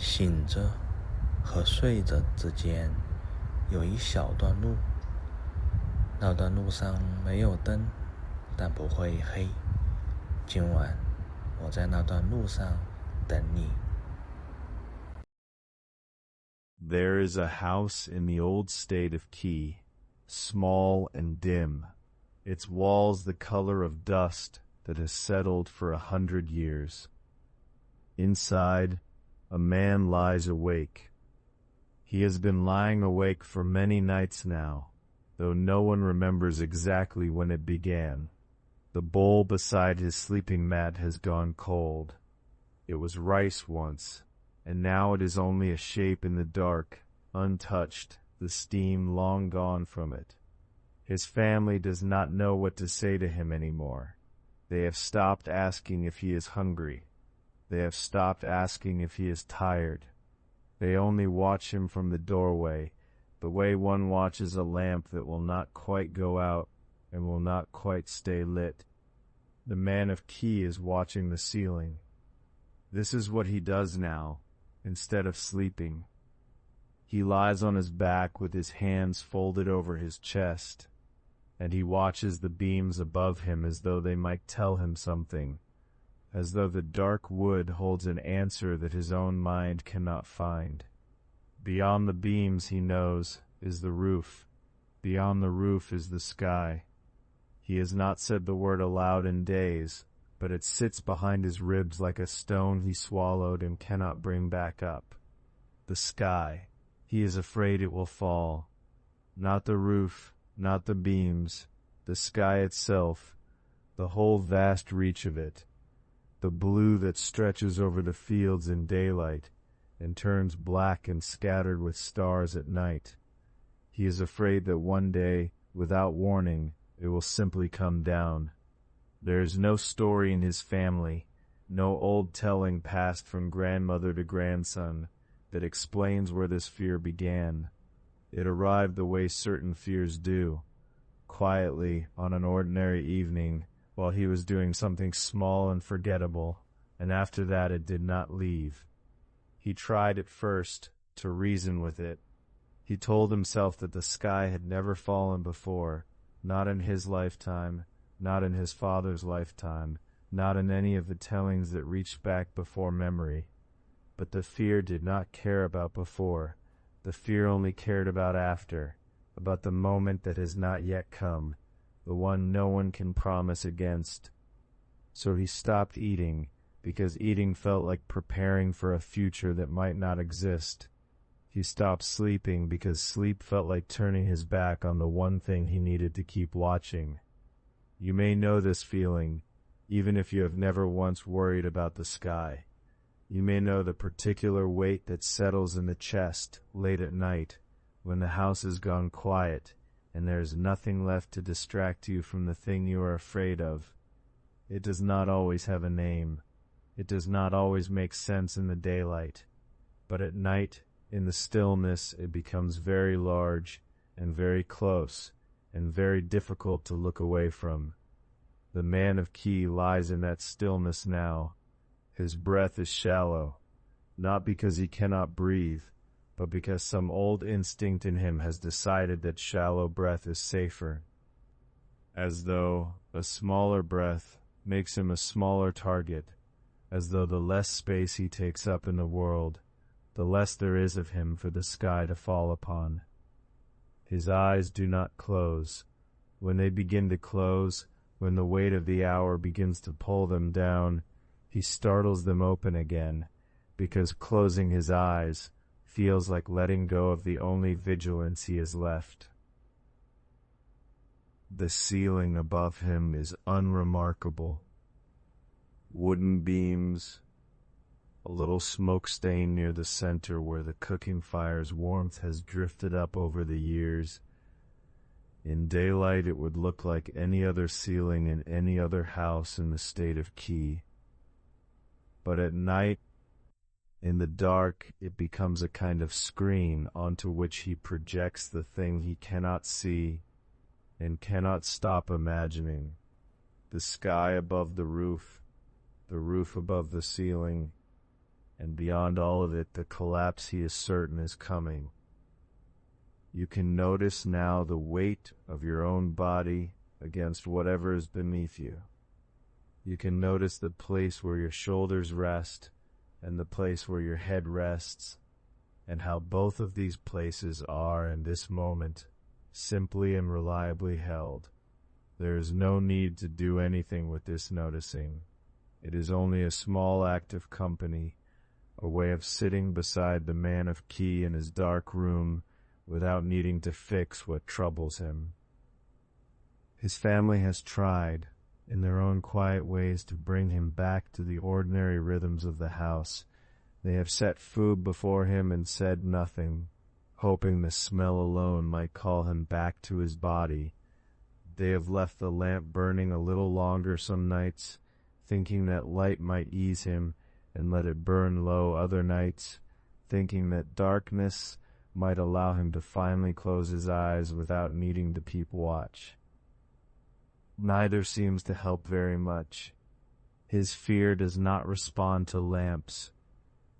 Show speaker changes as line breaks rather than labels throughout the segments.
醒着和睡着之间有一小段路，那段路上没有灯，但不会黑。今晚我在那段路上等你。
There is a house in the old state of Key, small and dim, its walls the color of dust that has settled for 100 years. Inside, a man lies awake. He has been lying awake for many nights now, though no one remembers exactly when it began. The bowl beside his sleeping mat has gone cold. It was rice once, and now it is only a shape in the dark, untouched, the steam long gone from it. His family does not know what to say to him anymore. They have stopped asking if he is hungry. They have stopped asking if he is tired. They only watch him from the doorway, the way one watches a lamp that will not quite go out and will not quite stay lit. The man of Key is watching the ceiling. This is what he does now, instead of sleeping. He lies on his back with his hands folded over his chest, and he watches the beams above him as though they might tell him something, as though the dark wood holds an answer that his own mind cannot find. Beyond the beams, he knows, is the roof. Beyond the roof is the sky. He has not said the word aloud in days, but it sits behind his ribs like a stone he swallowed and cannot bring back up. The sky. He is afraid it will fall. Not the roof, not the beams, the sky itself, the whole vast reach of it, the blue that stretches over the fields in daylight and turns black and scattered with stars at night. He is afraid that one day, without warning, it will simply come down. There is no story in his family, no old telling passed from grandmother to grandson that explains where this fear began. It arrived the way certain fears do, quietly on an ordinary evening while he was doing something small and forgettable, and after that it did not leave. He tried at first to reason with it. He told himself that the sky had never fallen before, not in his lifetime, not in his father's lifetime, not in any of the tellings that reached back before memory. But the fear did not care about before. The fear only cared about after, about the moment that has not yet come, the one no one can promise against. So he stopped eating, because eating felt like preparing for a future that might not exist. He stopped sleeping because sleep felt like turning his back on the one thing he needed to keep watching. You may know this feeling, even if you have never once worried about the sky. You may know the particular weight that settles in the chest late at night, when the house has gone quiet, and there is nothing left to distract you from the thing you are afraid of. It does not always have a name. It does not always make sense in the daylight. But at night, in the stillness, it becomes very large and very close and very difficult to look away from. The man of Key lies in that stillness now. His breath is shallow, not because he cannot breathe, but because some old instinct in him has decided that shallow breath is safer. As though a smaller breath makes him a smaller target, as though the less space he takes up in the world, the less there is of him for the sky to fall upon. His eyes do not close. When they begin to close, when the weight of the hour begins to pull them down, he startles them open again, because closing his eyes feels like letting go of the only vigilance he has left. The ceiling above him is unremarkable. Wooden beams, a little smoke stain near the center where the cooking fire's warmth has drifted up over the years. In daylight it would look like any other ceiling in any other house in the state of Key. But at night, in the dark, it becomes a kind of screen onto which he projects the thing he cannot see and cannot stop imagining. The sky above the roof above the ceiling, and beyond all of it, the collapse he is certain is coming. You can notice now the weight of your own body against whatever is beneath you. You can notice the place where your shoulders rest and the place where your head rests, and how both of these places are, in this moment, simply and reliably held. There is no need to do anything with this noticing. It is only a small act of company, a way of sitting beside the man of Key in his dark room without needing to fix what troubles him. His family has tried, in their own quiet ways, to bring him back to the ordinary rhythms of the house. They have set food before him and said nothing, hoping the smell alone might call him back to his body. They have left the lamp burning a little longer some nights, thinking that light might ease him, and let it burn low other nights, thinking that darkness might allow him to finally close his eyes without needing to keep watch. Neither seems to help very much. His fear does not respond to lamps.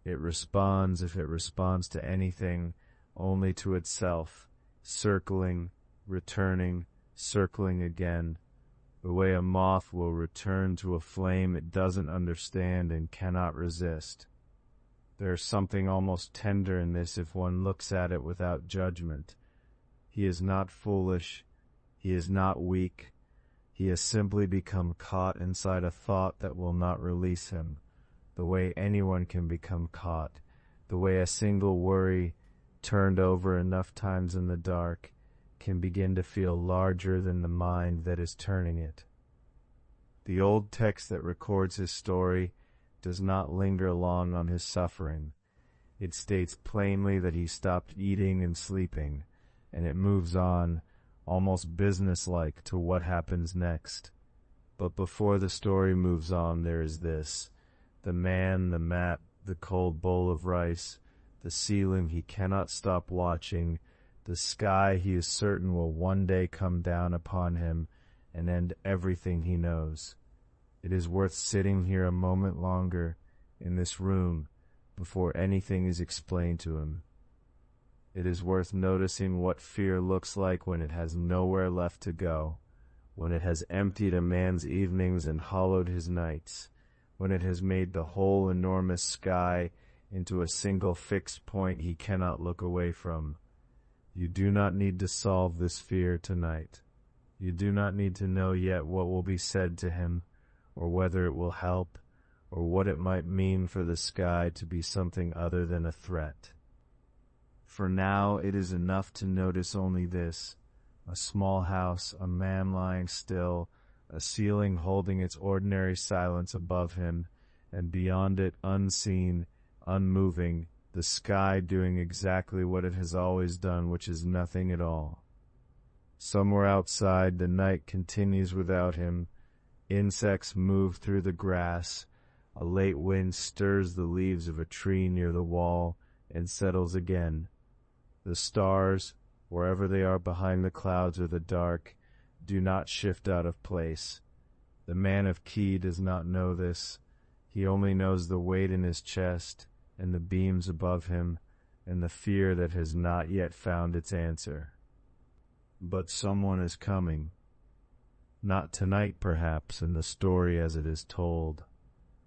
It responds, if it responds to anything, only to itself, circling, returning, circling again, the way a moth will return to a flame it doesn't understand and cannot resist. There is something almost tender in this if one looks at it without judgment. He is not foolish. He is not weak. He has simply become caught inside a thought that will not release him, the way anyone can become caught, the way a single worry, turned over enough times in the dark, can begin to feel larger than the mind that is turning it. The old text that records his story does not linger long on his suffering. It states plainly that he stopped eating and sleeping, and it moves on, almost businesslike, to what happens next. But before the story moves on, there is this: the man, the map, the cold bowl of rice, the ceiling he cannot stop watching, the sky he is certain will one day come down upon him and end everything he knows. It is worth sitting here a moment longer, in this room, before anything is explained to him. It is worth noticing what fear looks like when it has nowhere left to go, when it has emptied a man's evenings and hollowed his nights, when it has made the whole enormous sky into a single fixed point he cannot look away from. You do not need to solve this fear tonight. You do not need to know yet what will be said to him, or whether it will help, or what it might mean for the sky to be something other than a threat. For now it is enough to notice only this: a small house, a man lying still, a ceiling holding its ordinary silence above him, and beyond it, unseen, unmoving, the sky doing exactly what it has always done, which is nothing at all. Somewhere outside, the night continues without him. Insects move through the grass. A late wind stirs the leaves of a tree near the wall and settles again. The stars, wherever they are behind the clouds or the dark, do not shift out of place. The man of Key does not know this. He only knows the weight in his chest, and the beams above him, and the fear that has not yet found its answer. But someone is coming. Not tonight, perhaps, in the story as it is told,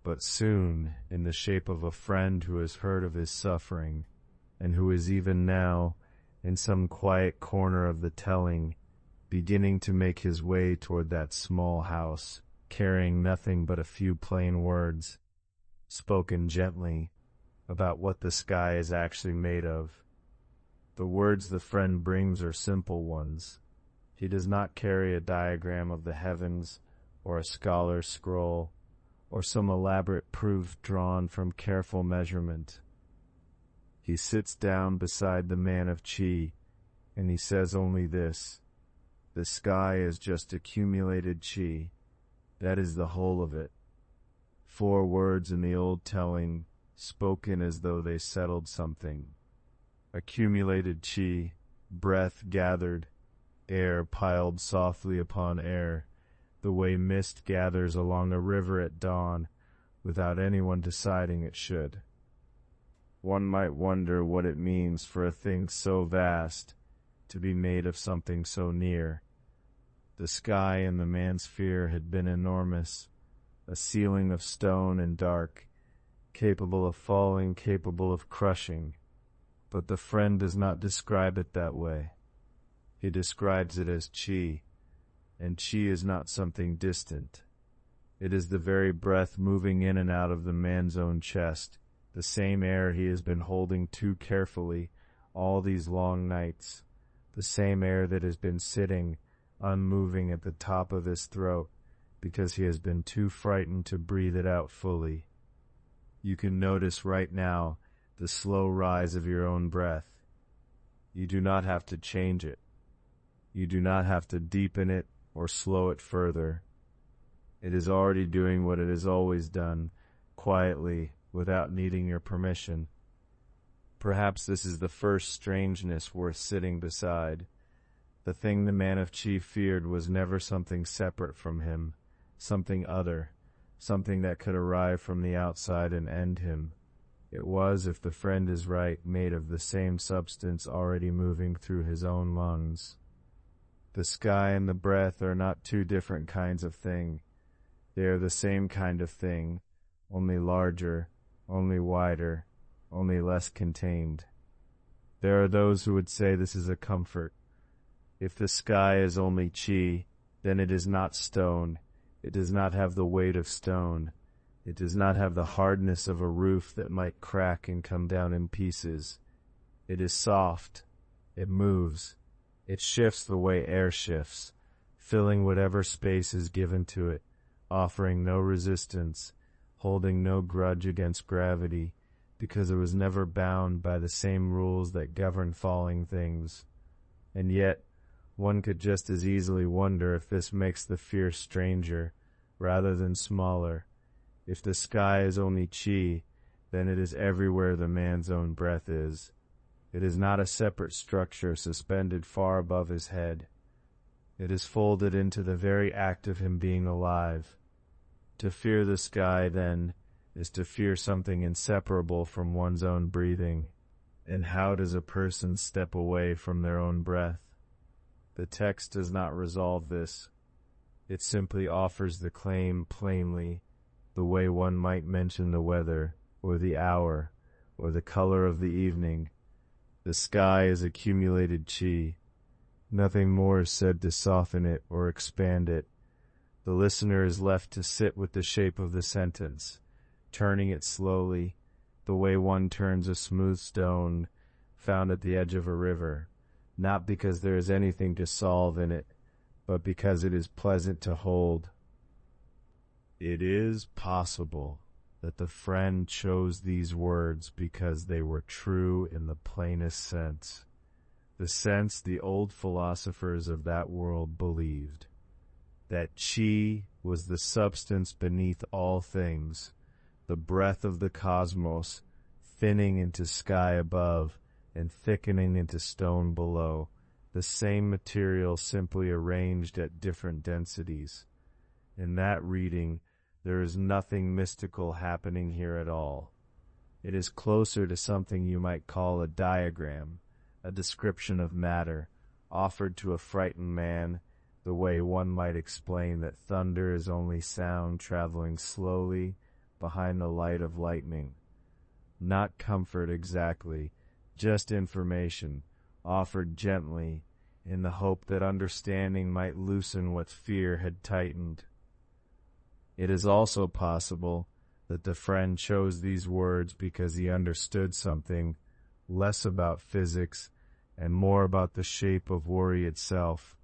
but soon, in the shape of a friend who has heard of his suffering, and who is even now, in some quiet corner of the telling, beginning to make his way toward that small house, carrying nothing but a few plain words, spoken gently, about what the sky is actually made of. The words the friend brings are simple ones. He does not carry a diagram of the heavens, or a scholar's scroll, or some elaborate proof drawn from careful measurement. He sits down beside the man of Chi, and he says only this: the sky is just accumulated Chi. That is the whole of it. 4 words in the old telling, spoken as though they settled something. Accumulated Chi, breath gathered, air piled softly upon air, the way mist gathers along a river at dawn, without anyone deciding it should. One might wonder what it means for a thing so vast to be made of something so near. The sky in the man's fear had been enormous, a ceiling of stone and dark, capable of falling, capable of crushing. But the friend does not describe it that way. He describes it as chi, and chi is not something distant. It is the very breath moving in and out of the man's own chest, the same air he has been holding too carefully all these long nights, the same air that has been sitting unmoving at the top of his throat because he has been too frightened to breathe it out fully. You can notice right now the slow rise of your own breath. You do not have to change it. You do not have to deepen it or slow it further. It is already doing what it has always done, quietly, without needing your permission. Perhaps this is the first strangeness worth sitting beside. The thing the man of Chi feared was never something separate from him, something other, something that could arrive from the outside and end him. It was, if the friend is right, made of the same substance already moving through his own lungs. The sky and the breath are not two different kinds of thing. They are the same kind of thing, only larger, only wider, only less contained. There are those who would say this is a comfort. If the sky is only chi, then it is not stone. It does not have the weight of stone. It does not have the hardness of a roof that might crack and come down in pieces. It is soft. It moves. It shifts the way air shifts, filling whatever space is given to it, offering no resistance, holding no grudge against gravity, because it was never bound by the same rules that govern falling things. And yet, one could just as easily wonder if this makes the fear stranger, rather than smaller. If the sky is only chi, then it is everywhere the man's own breath is. It is not a separate structure suspended far above his head. It is folded into the very act of him being alive. To fear the sky, then, is to fear something inseparable from one's own breathing. And how does a person step away from their own breath? The text does not resolve this. It simply offers the claim plainly, the way one might mention the weather, or the hour, or the color of the evening. The sky is accumulated chi. Nothing more is said to soften it or expand it. The listener is left to sit with the shape of the sentence, turning it slowly, the way one turns a smooth stone found at the edge of a river, not because there is anything to solve in it, but because it is pleasant to hold. It is possible that the friend chose these words because they were true in the plainest sense, the sense the old philosophers of that world believed, that chi was the substance beneath all things, the breath of the cosmos, thinning into sky above and thickening into stone below, the same material simply arranged at different densities. In that reading, there is nothing mystical happening here at all. It is closer to something you might call a diagram, a description of matter, offered to a frightened man, the way one might explain that thunder is only sound traveling slowly behind the light of lightning. Not comfort exactly, just information, offered gently, in the hope that understanding might loosen what fear had tightened. It is also possible that the friend chose these words because he understood something, less about physics and more about the shape of worry itself,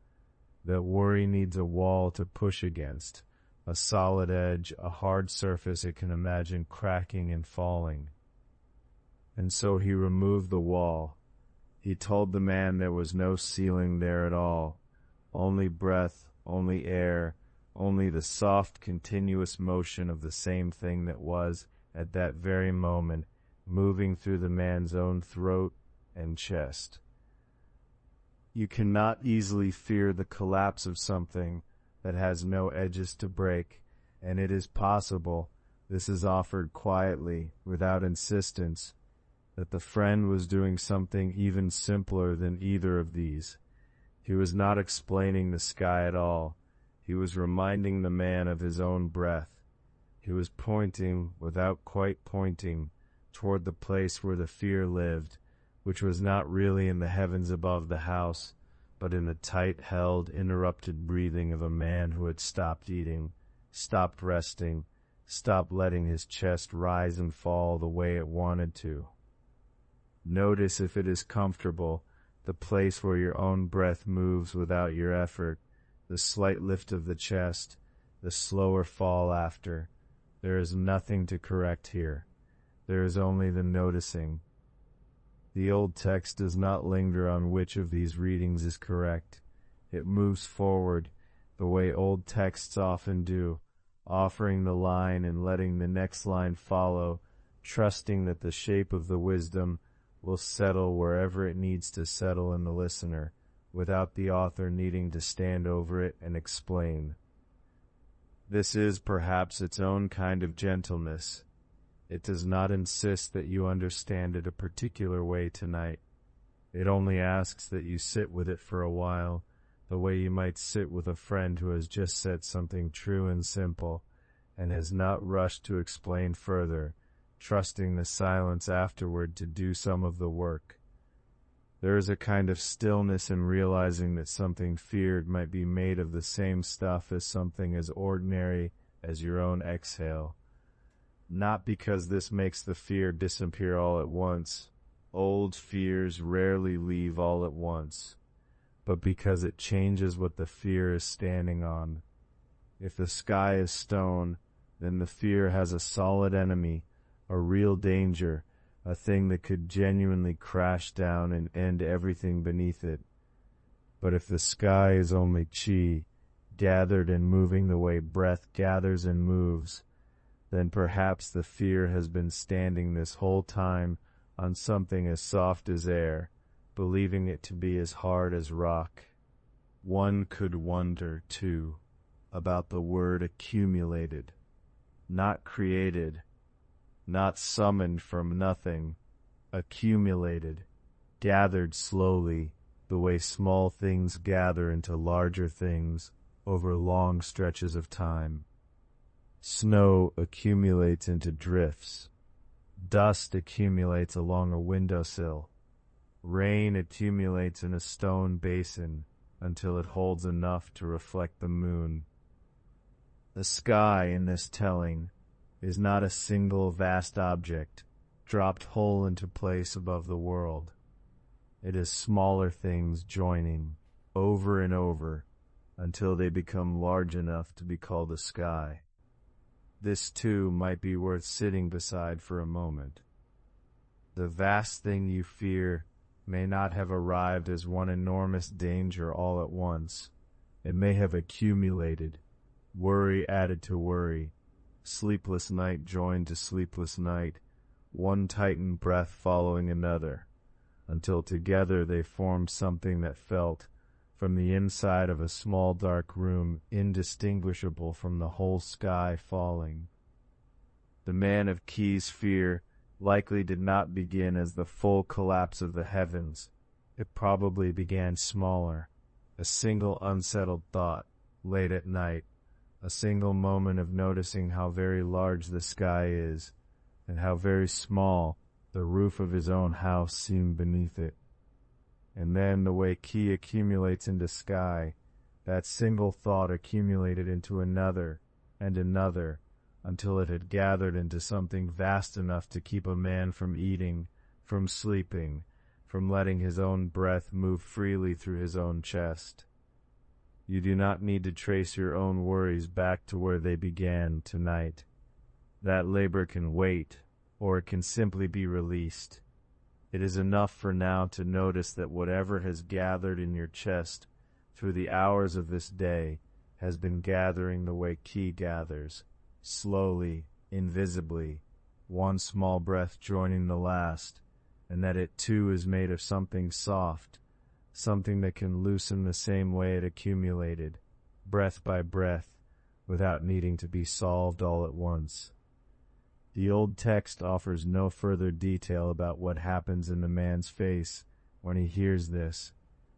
that worry needs a wall to push against, a solid edge, a hard surface it can imagine cracking and falling. And so he removed the wall. He told the man there was no ceiling there at all, only breath, only air, only the soft, continuous motion of the same thing that was, at that very moment, moving through the man's own throat and chest. You cannot easily fear the collapse of something that has no edges to break, and it is possible, this is offered quietly, without insistence, that the friend was doing something even simpler than either of these. He was not explaining the sky at all. He was reminding the man of his own breath. He was pointing, without quite pointing, toward the place where the fear lived, which was not really in the heavens above the house, but in the tight-held, interrupted breathing of a man who had stopped eating, stopped resting, stopped letting his chest rise and fall the way it wanted to. Notice, if it is comfortable, the place where your own breath moves without your effort, the slight lift of the chest, the slower fall after. There is nothing to correct here. There is only the noticing. The old text does not linger on which of these readings is correct. It moves forward, the way old texts often do, offering the line and letting the next line follow, trusting that the shape of the wisdom will settle wherever it needs to settle in the listener, without the author needing to stand over it and explain. This is perhaps its own kind of gentleness. It does not insist that you understand it a particular way tonight. It only asks that you sit with it for a while, the way you might sit with a friend who has just said something true and simple, and has not rushed to explain further, trusting the silence afterward to do some of the work. There is a kind of stillness in realizing that something feared might be made of the same stuff as something as ordinary as your own exhale. Not because this makes the fear disappear all at once. Old fears rarely leave all at once, but because it changes what the fear is standing on. If the sky is stone, then the fear has a solid enemy, a real danger, a thing that could genuinely crash down and end everything beneath it. But if the sky is only chi, gathered and moving the way breath gathers and moves, then perhaps the fear has been standing this whole time on something as soft as air, believing it to be as hard as rock. One could wonder, too, about the word accumulated, not created, not summoned from nothing, accumulated, gathered slowly, the way small things gather into larger things over long stretches of time. Snow accumulates into drifts. Dust accumulates along a windowsill. Rain accumulates in a stone basin until it holds enough to reflect the moon. The sky in this telling is not a single vast object dropped whole into place above the world. It is smaller things joining over and over until they become large enough to be called a sky. This, too, might be worth sitting beside for a moment. The vast thing you fear may not have arrived as one enormous danger all at once. It may have accumulated, worry added to worry, sleepless night joined to sleepless night, one tightened breath following another, until together they formed something that felt, from the inside of a small dark room, indistinguishable from the whole sky falling. The man of Key's fear likely did not begin as the full collapse of the heavens. It probably began smaller, a single unsettled thought, late at night, a single moment of noticing how very large the sky is, and how very small the roof of his own house seemed beneath it. And then the way Key accumulates into sky, that single thought accumulated into another and another, until it had gathered into something vast enough to keep a man from eating, from sleeping, from letting his own breath move freely through his own chest. You do not need to trace your own worries back to where they began tonight. That labor can wait, or it can simply be released. It is enough for now to notice that whatever has gathered in your chest through the hours of this day has been gathering the way Key gathers, slowly, invisibly, one small breath joining the last, and that it too is made of something soft, something that can loosen the same way it accumulated, breath by breath, without needing to be solved all at once. The old text offers no further detail about what happens in the man's face when he hears this.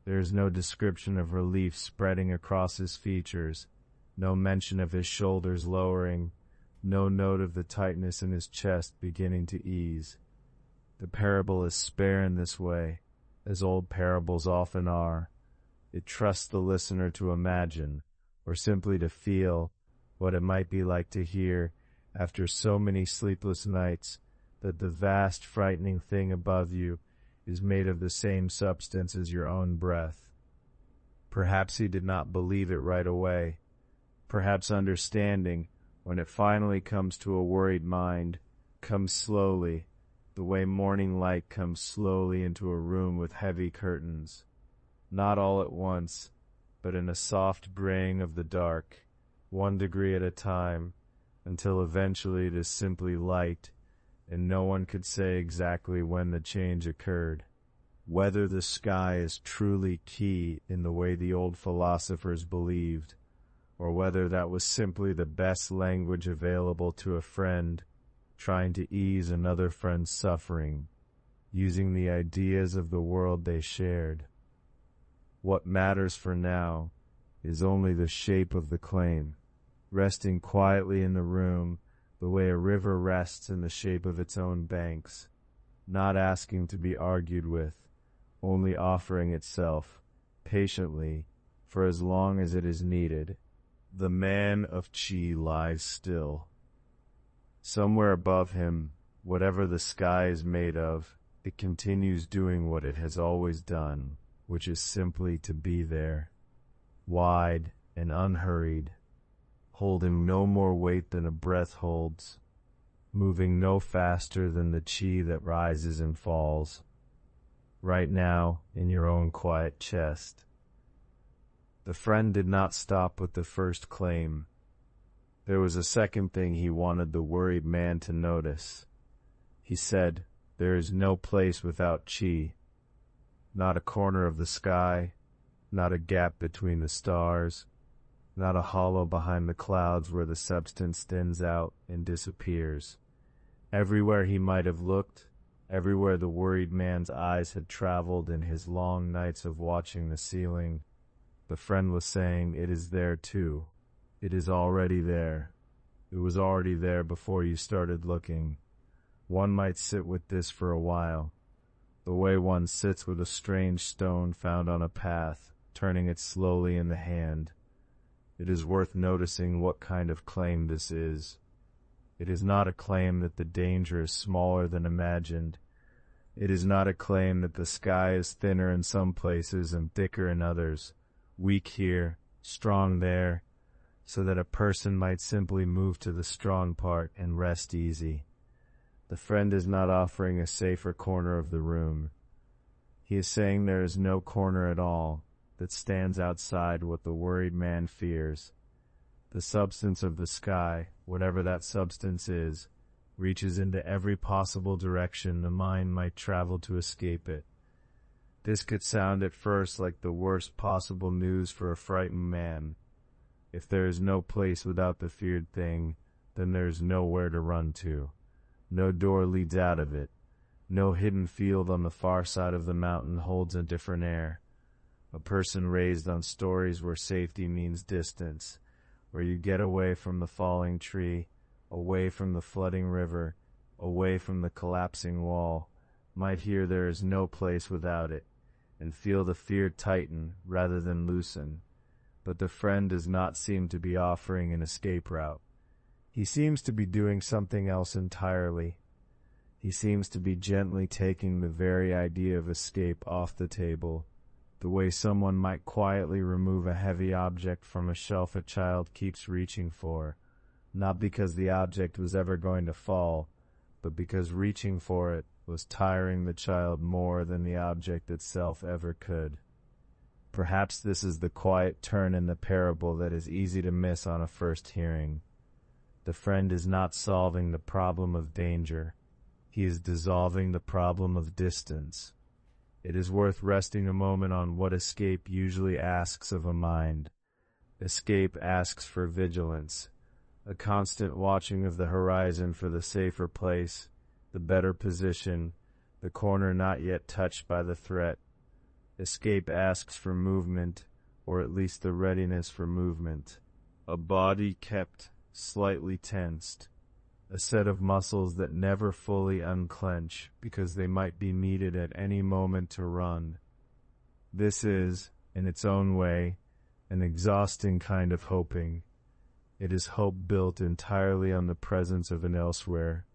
There is no description of relief spreading across his features, no mention of his shoulders lowering, no note of the tightness in his chest beginning to ease. The parable is spare in this way, as old parables often are. It trusts the listener to imagine, or simply to feel, what it might be like to hear, after so many sleepless nights, that the vast frightening thing above you is made of the same substance as your own breath. Perhaps he did not believe it right away. Perhaps understanding, when it finally comes to a worried mind, comes slowly, the way morning light comes slowly into a room with heavy curtains. Not all at once, but in a soft braying of the dark, 1 degree at a time, until eventually it is simply light, and no one could say exactly when the change occurred. Whether the sky is truly key in the way the old philosophers believed, or whether that was simply the best language available to a friend trying to ease another friend's suffering, using the ideas of the world they shared. What matters for now is only the shape of the claim, resting quietly in the room the way a river rests in the shape of its own banks, not asking to be argued with, only offering itself, patiently, for as long as it is needed. The man of Chi lies still. Somewhere above him, whatever the sky is made of, it continues doing what it has always done, which is simply to be there, wide and unhurried, holding no more weight than a breath holds, moving no faster than the chi that rises and falls, right now in your own quiet chest. The friend did not stop with the first claim. There was a second thing he wanted the worried man to notice. He said, "There is no place without chi. Not a corner of the sky, not a gap between the stars, not a hollow behind the clouds where the substance thins out and disappears." Everywhere he might have looked, everywhere the worried man's eyes had traveled in his long nights of watching the ceiling, the friend was saying, "It is there too. It is already there. It was already there before you started looking." One might sit with this for a while, the way one sits with a strange stone found on a path, turning it slowly in the hand. It is worth noticing what kind of claim this is. It is not a claim that the danger is smaller than imagined. It is not a claim that the sky is thinner in some places and thicker in others, weak here, strong there, so that a person might simply move to the strong part and rest easy. The friend is not offering a safer corner of the room. He is saying there is no corner at all that stands outside what the worried man fears. The substance of the sky, whatever that substance is, reaches into every possible direction the mind might travel to escape it. This could sound at first like the worst possible news for a frightened man. If there is no place without the feared thing, then there is nowhere to run to. No door leads out of it. No hidden field on the far side of the mountain holds a different air. A person raised on stories where safety means distance, where you get away from the falling tree, away from the flooding river, away from the collapsing wall, might hear there is no place without it, and feel the fear tighten rather than loosen. But the friend does not seem to be offering an escape route. He seems to be doing something else entirely. He seems to be gently taking the very idea of escape off the table, the way someone might quietly remove a heavy object from a shelf a child keeps reaching for, not because the object was ever going to fall, but because reaching for it was tiring the child more than the object itself ever could. Perhaps this is the quiet turn in the parable that is easy to miss on a first hearing. The friend is not solving the problem of danger. He is dissolving the problem of distance. It is worth resting a moment on what escape usually asks of a mind. Escape asks for vigilance, a constant watching of the horizon for the safer place, the better position, the corner not yet touched by the threat. Escape asks for movement, or at least the readiness for movement. A body kept slightly tensed, a set of muscles that never fully unclench because they might be needed at any moment to run. This is, in its own way, an exhausting kind of hoping. It is hope built entirely on the presence of an elsewhere.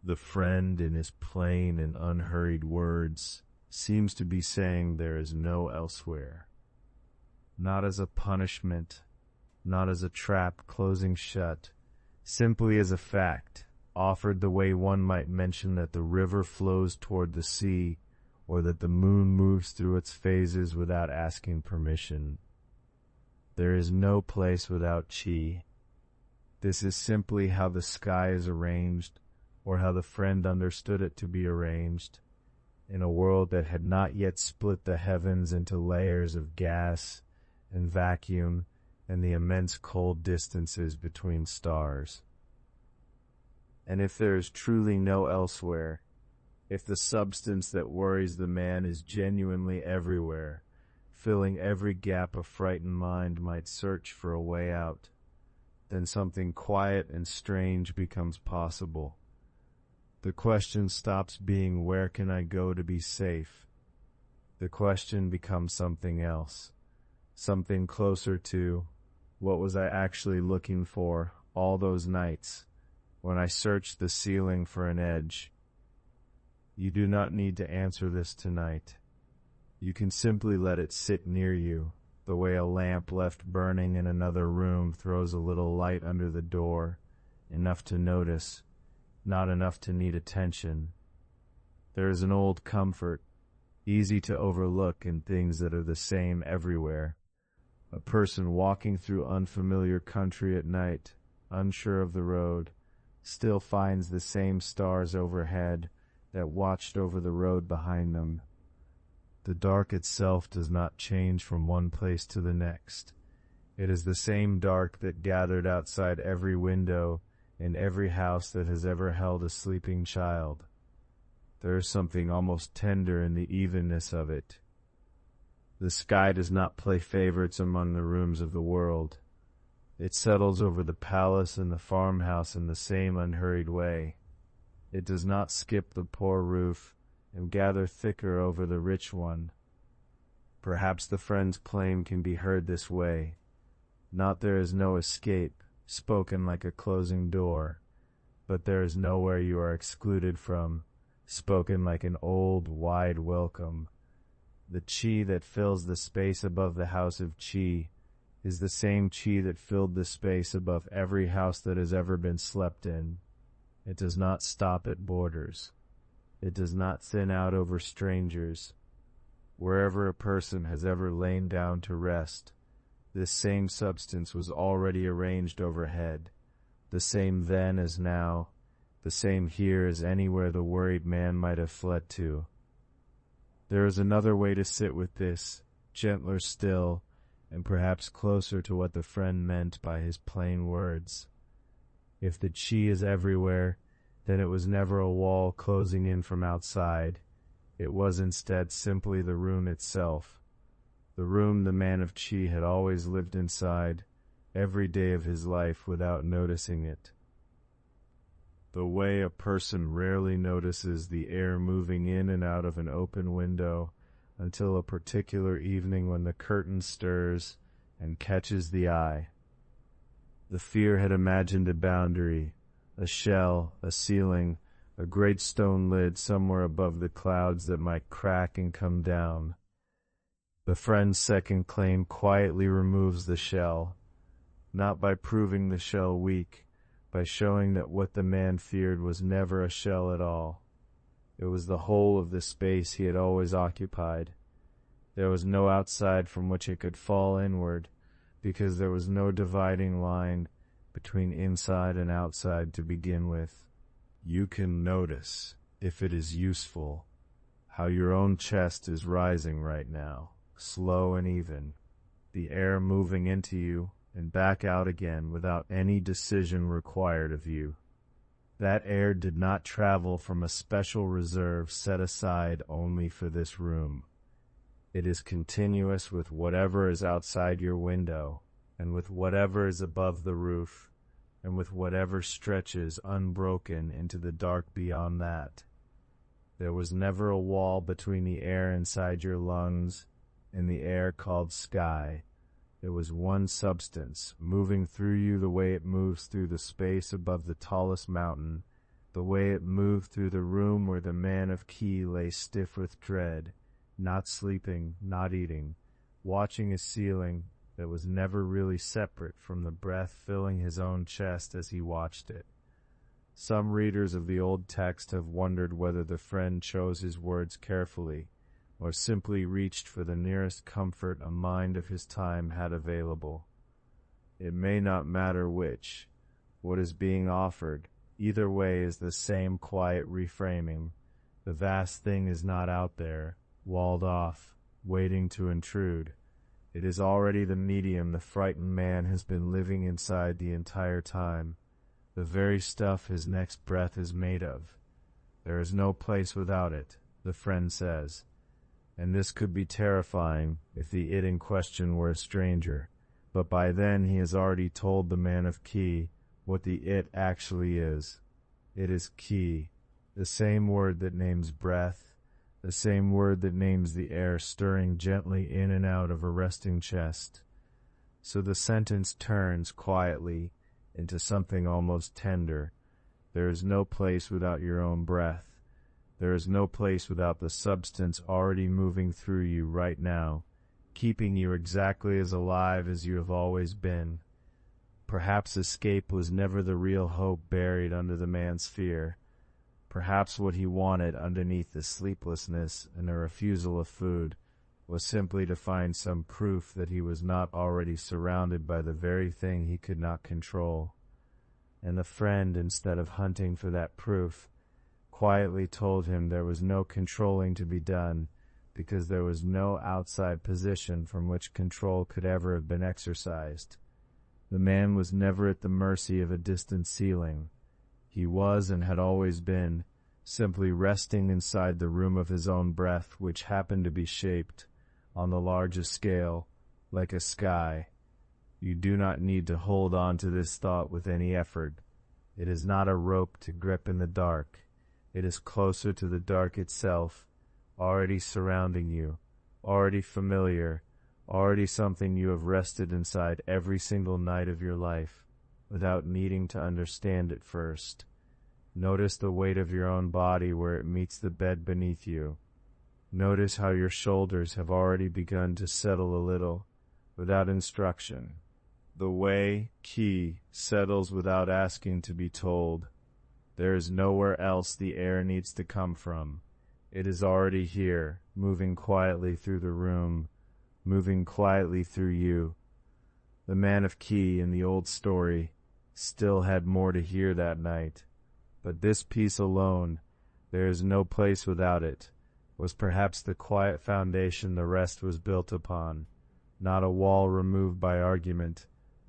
The friend, in his plain and unhurried words, seems to be saying there is no elsewhere. Not as a punishment, not as a trap closing shut, simply as a fact, offered the way one might mention that the river flows toward the sea, or that the moon moves through its phases without asking permission. There is no place without chi. This is simply how the sky is arranged, or how the friend understood it to be arranged, in a world that had not yet split the heavens into layers of gas and vacuum and the immense cold distances between stars. And if there is truly no elsewhere, if the substance that worries the man is genuinely everywhere, filling every gap a frightened mind might search for a way out, then something quiet and strange becomes possible. The question stops being where can I go to be safe? The question becomes something else, something closer to what was I actually looking for all those nights when I searched the ceiling for an edge. You do not need to answer this tonight. You can simply let it sit near you, the way a lamp left burning in another room throws a little light under the door, enough to notice, not enough to need attention. There is an old comfort, easy to overlook in things that are the same everywhere. A person walking through unfamiliar country at night, unsure of the road, still finds the same stars overhead that watched over the road behind them. The dark itself does not change from one place to the next. It is the same dark that gathered outside every window in every house that has ever held a sleeping child. There is something almost tender in the evenness of it. The sky does not play favorites among the rooms of the world. It settles over the palace and the farmhouse in the same unhurried way. It does not skip the poor roof and gather thicker over the rich one. Perhaps the friend's claim can be heard this way. Not there is no escape, spoken like a closing door, but there is nowhere you are excluded from, spoken like an old, wide welcome. The chi that fills the space above the house of chi is the same chi that filled the space above every house that has ever been slept in. It does not stop at borders. It does not thin out over strangers. Wherever a person has ever lain down to rest, this same substance was already arranged overhead, the same then as now, the same here as anywhere the worried man might have fled to. There is another way to sit with this, gentler still, and perhaps closer to what the friend meant by his plain words. If the chi is everywhere, then it was never a wall closing in from outside. It was instead simply the room itself, the room the man of chi had always lived inside, every day of his life without noticing it. The way a person rarely notices the air moving in and out of an open window until a particular evening when the curtain stirs and catches the eye. The fear had imagined a boundary, a shell, a ceiling, a great stone lid somewhere above the clouds that might crack and come down. The friend's second claim quietly removes the shell, not by proving the shell weak, by showing that what the man feared was never a shell at all. It was the whole of the space he had always occupied. There was no outside from which it could fall inward, because there was no dividing line between inside and outside to begin with. You can notice, if it is useful, how your own chest is rising right now, slow and even, the air moving into you, and back out again without any decision required of you. That air did not travel from a special reserve set aside only for this room. It is continuous with whatever is outside your window, and with whatever is above the roof, and with whatever stretches unbroken into the dark beyond that. There was never a wall between the air inside your lungs and the air called sky. There was one substance, moving through you the way it moves through the space above the tallest mountain, the way it moved through the room where the man of Key lay stiff with dread, not sleeping, not eating, watching a ceiling that was never really separate from the breath filling his own chest as he watched it. Some readers of the old text have wondered whether the friend chose his words carefully, or simply reached for the nearest comfort a mind of his time had available. It may not matter which. What is being offered, either way, is the same quiet reframing. The vast thing is not out there, walled off, waiting to intrude. It is already the medium the frightened man has been living inside the entire time, the very stuff his next breath is made of. There is no place without it, the friend says. And this could be terrifying if the it in question were a stranger, but by then he has already told the man of Key what the it actually is. It is Key, the same word that names breath, the same word that names the air stirring gently in and out of a resting chest. So the sentence turns quietly into something almost tender. There is no place without your own breath. There is no place without the substance already moving through you right now, keeping you exactly as alive as you have always been. Perhaps escape was never the real hope buried under the man's fear. Perhaps what he wanted underneath the sleeplessness and the refusal of food was simply to find some proof that he was not already surrounded by the very thing he could not control. And the friend, instead of hunting for that proof, quietly told him there was no controlling to be done, because there was no outside position from which control could ever have been exercised. The man was never at the mercy of a distant ceiling. He was, and had always been, simply resting inside the room of his own breath, which happened to be shaped, on the largest scale, like a sky. You do not need to hold on to this thought with any effort. It is not a rope to grip in the dark. It is closer to the dark itself, already surrounding you, already familiar, already something you have rested inside every single night of your life, without needing to understand it first. Notice the weight of your own body where it meets the bed beneath you. Notice how your shoulders have already begun to settle a little, without instruction. The way, Key, settles without asking to be told. There is nowhere else the air needs to come from. It is already here, moving quietly through the room, moving quietly through you. The man of Key in the old story still had more to hear that night, but this piece alone, there is no place without it, was perhaps the quiet foundation the rest was built upon, not a wall removed by argument,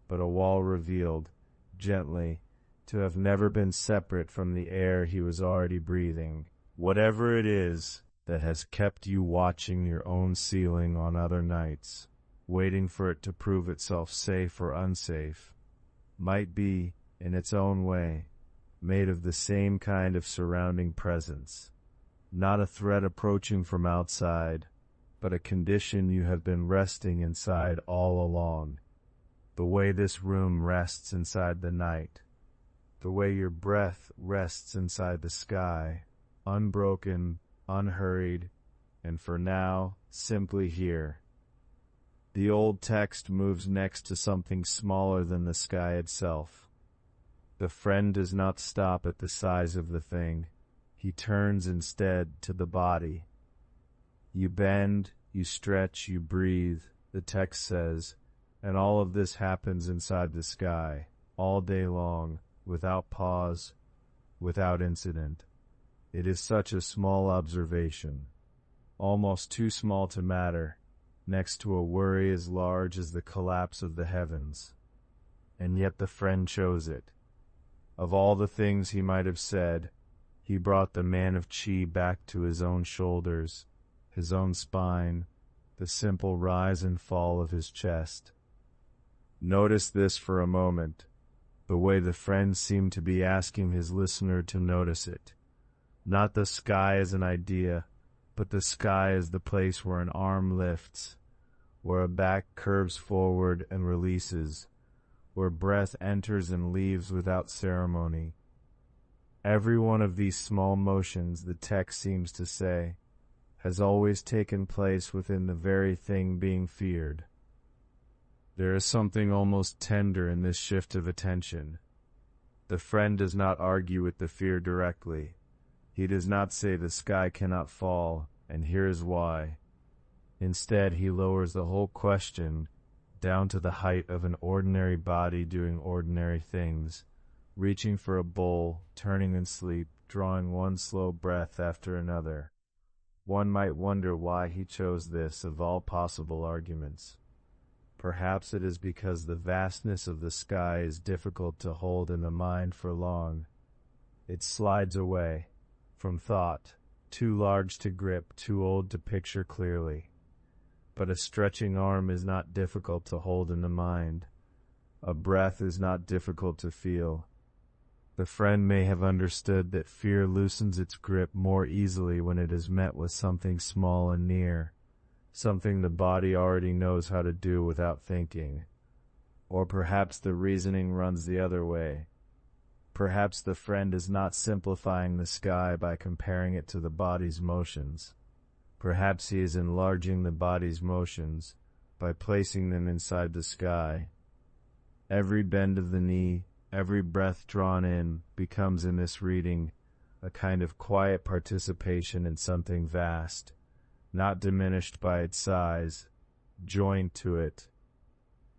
but a wall revealed, gently, to have never been separate from the air he was already breathing. Whatever it is that has kept you watching your own ceiling on other nights, waiting for it to prove itself safe or unsafe, might be, in its own way, made of the same kind of surrounding presence. Not a threat approaching from outside, but a condition you have been resting inside all along. The way this room rests inside the night. The way your breath rests inside the sky, unbroken, unhurried, and for now, simply here. The old text moves next to something smaller than the sky itself. The friend does not stop at the size of the thing. He turns instead to the body. You bend, you stretch, you breathe, the text says, and all of this happens inside the sky, all day long, without pause, without incident. It is such a small observation, almost too small to matter, next to a worry as large as the collapse of the heavens. and yet the friend chose it. Of all the things he might have said, he brought the man of Chi back to his own shoulders, his own spine, the simple rise and fall of his chest. Notice this for a moment, the way the friend seemed to be asking his listener to notice it. Not the sky as an idea, but the sky as the place where an arm lifts, where a back curves forward and releases, where breath enters and leaves without ceremony. Every one of these small motions, the text seems to say, has always taken place within the very thing being feared. There is something almost tender in this shift of attention. The friend does not argue with the fear directly. He does not say the sky cannot fall, and here is why. Instead, he lowers the whole question down to the height of an ordinary body doing ordinary things, reaching for a bowl, turning in sleep, drawing one slow breath after another. One might wonder why he chose this of all possible arguments. Perhaps it is because the vastness of the sky is difficult to hold in the mind for long. It slides away from thought, too large to grip, too old to picture clearly. But a stretching arm is not difficult to hold in the mind. A breath is not difficult to feel. The friend may have understood that fear loosens its grip more easily when it is met with something small and near, something the body already knows how to do without thinking. Or perhaps the reasoning runs the other way. Perhaps the friend is not simplifying the sky by comparing it to the body's motions. Perhaps he is enlarging the body's motions by placing them inside the sky. Every bend of the knee, every breath drawn in becomes in this reading a kind of quiet participation in something vast, not diminished by its size, joined to it.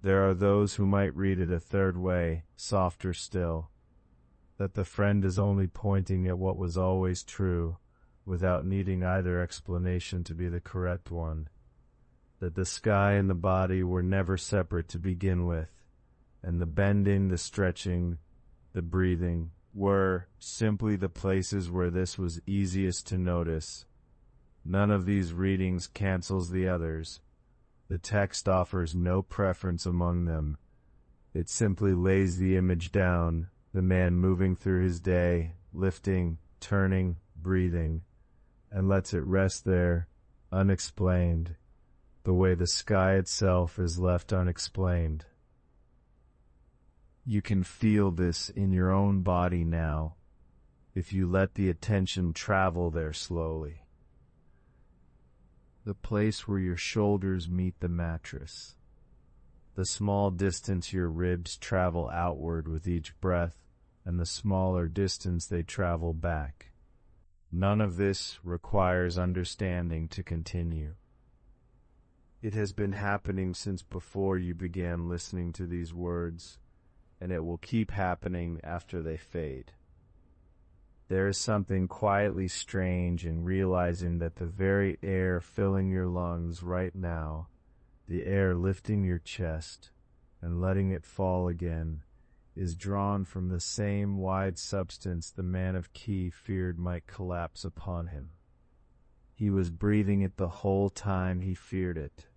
There are those who might read it a third way, softer still, that the friend is only pointing at what was always true, without needing either explanation to be the correct one, that the sky and the body were never separate to begin with, and the bending, the stretching, the breathing were simply the places where this was easiest to notice. None of these readings cancels the others. The text offers no preference among them. It simply lays the image down, the man moving through his day, lifting, turning, breathing, and lets it rest there, unexplained, the way the sky itself is left unexplained. You can feel this in your own body now, if you let the attention travel there slowly. The place where your shoulders meet the mattress. The small distance your ribs travel outward with each breath, and the smaller distance they travel back. None of this requires understanding to continue. It has been happening since before you began listening to these words, and it will keep happening after they fade. There is something quietly strange in realizing that the very air filling your lungs right now, the air lifting your chest and letting it fall again, is drawn from the same wide substance the man of Ki feared might collapse upon him. He was breathing it the whole time he feared it.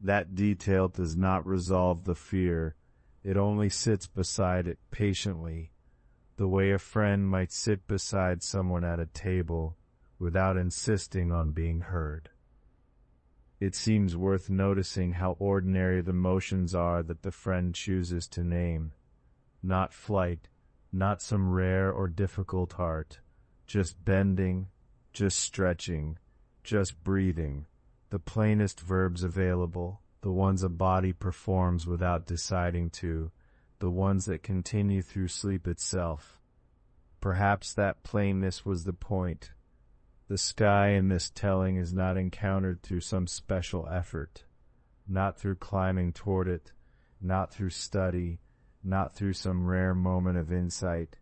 That detail does not resolve the fear, it only sits beside it patiently, the way a friend might sit beside someone at a table without insisting on being heard. It seems worth noticing how ordinary the motions are that the friend chooses to name. Not flight, not some rare or difficult art, just bending, just stretching, just breathing, the plainest verbs available, the ones a body performs without deciding to, the ones that continue through sleep itself. Perhaps that plainness was the point. The sky in this telling is not encountered through some special effort, not through climbing toward it, not through study, not through some rare moment of insight.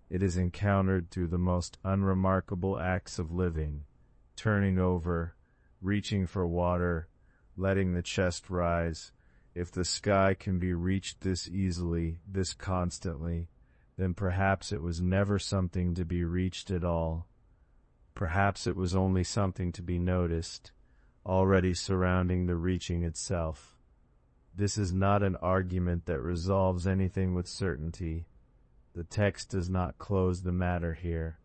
It is encountered through the most unremarkable acts of living, turning over, reaching for water, letting the chest rise, If the sky can be reached this easily, this constantly, then perhaps it was never something to be reached at all. Perhaps it was only something to be noticed, already surrounding the reaching itself. This is not an argument that resolves anything with certainty. The text does not close the matter here.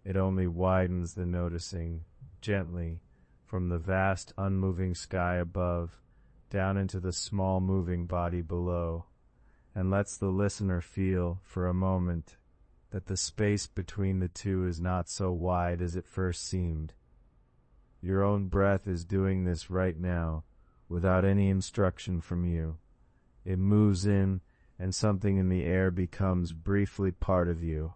It only widens the noticing, gently, from the vast unmoving sky above, down into the small moving body below, and lets the listener feel, for a moment, that the space between the two is not so wide as it first seemed. Your own breath is doing this right now, without any instruction from you. It moves in, and something in the air becomes briefly part of you.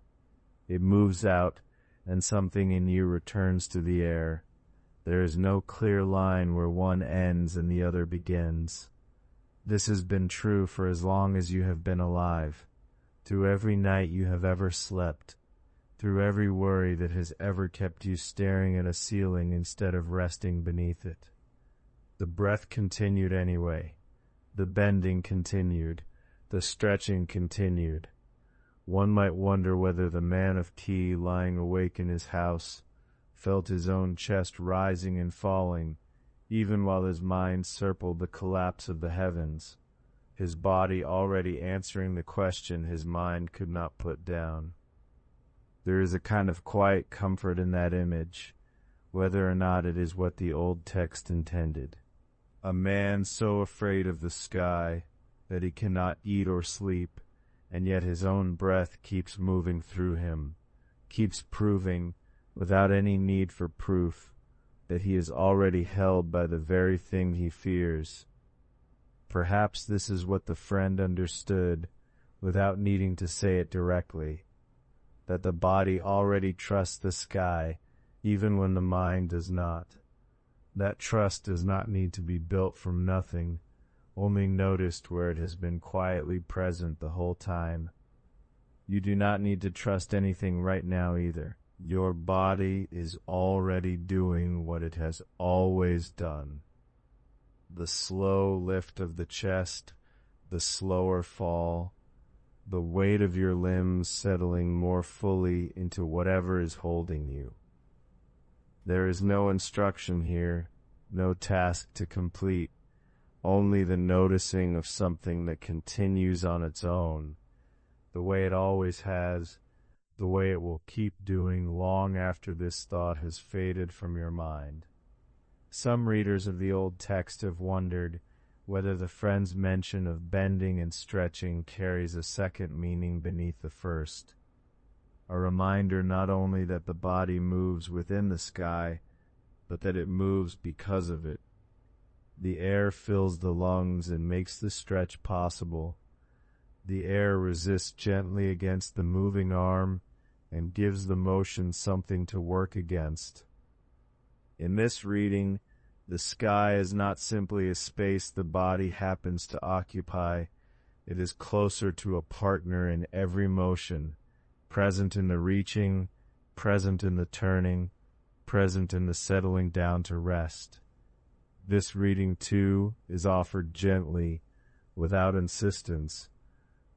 It moves out, and something in you returns to the air. There is no clear line where one ends and the other begins. This has been true for as long as you have been alive, through every night you have ever slept, through every worry that has ever kept you staring at a ceiling instead of resting beneath it. The breath continued anyway. The bending continued. The stretching continued. One might wonder whether the man of tea lying awake in his house felt his own chest rising and falling, even while his mind circled the collapse of the heavens, his body already answering the question his mind could not put down. There is a kind of quiet comfort in that image, whether or not it is what the old text intended. A man so afraid of the sky that he cannot eat or sleep, and yet his own breath keeps moving through him, keeps proving, without any need for proof, that he is already held by the very thing he fears. Perhaps this is what the friend understood, without needing to say it directly, that the body already trusts the sky, even when the mind does not. That trust does not need to be built from nothing, only noticed where it has been quietly present the whole time. You do not need to trust anything right now either. Your body is already doing what it has always done. The slow lift of the chest, the slower fall, the weight of your limbs settling more fully into whatever is holding you. There is no instruction here, no task to complete, only the noticing of something that continues on its own, the way it always has, the way it will keep doing long after this thought has faded from your mind. Some readers of the old text have wondered whether the friend's mention of bending and stretching carries a second meaning beneath the first, a reminder not only that the body moves within the sky, but that it moves because of it. The air fills the lungs and makes the stretch possible. The air resists gently against the moving arm and gives the motion something to work against. In this reading, the sky is not simply a space the body happens to occupy. It is closer to a partner in every motion, present in the reaching, present in the turning, present in the settling down to rest. This reading, too, is offered gently, without insistence.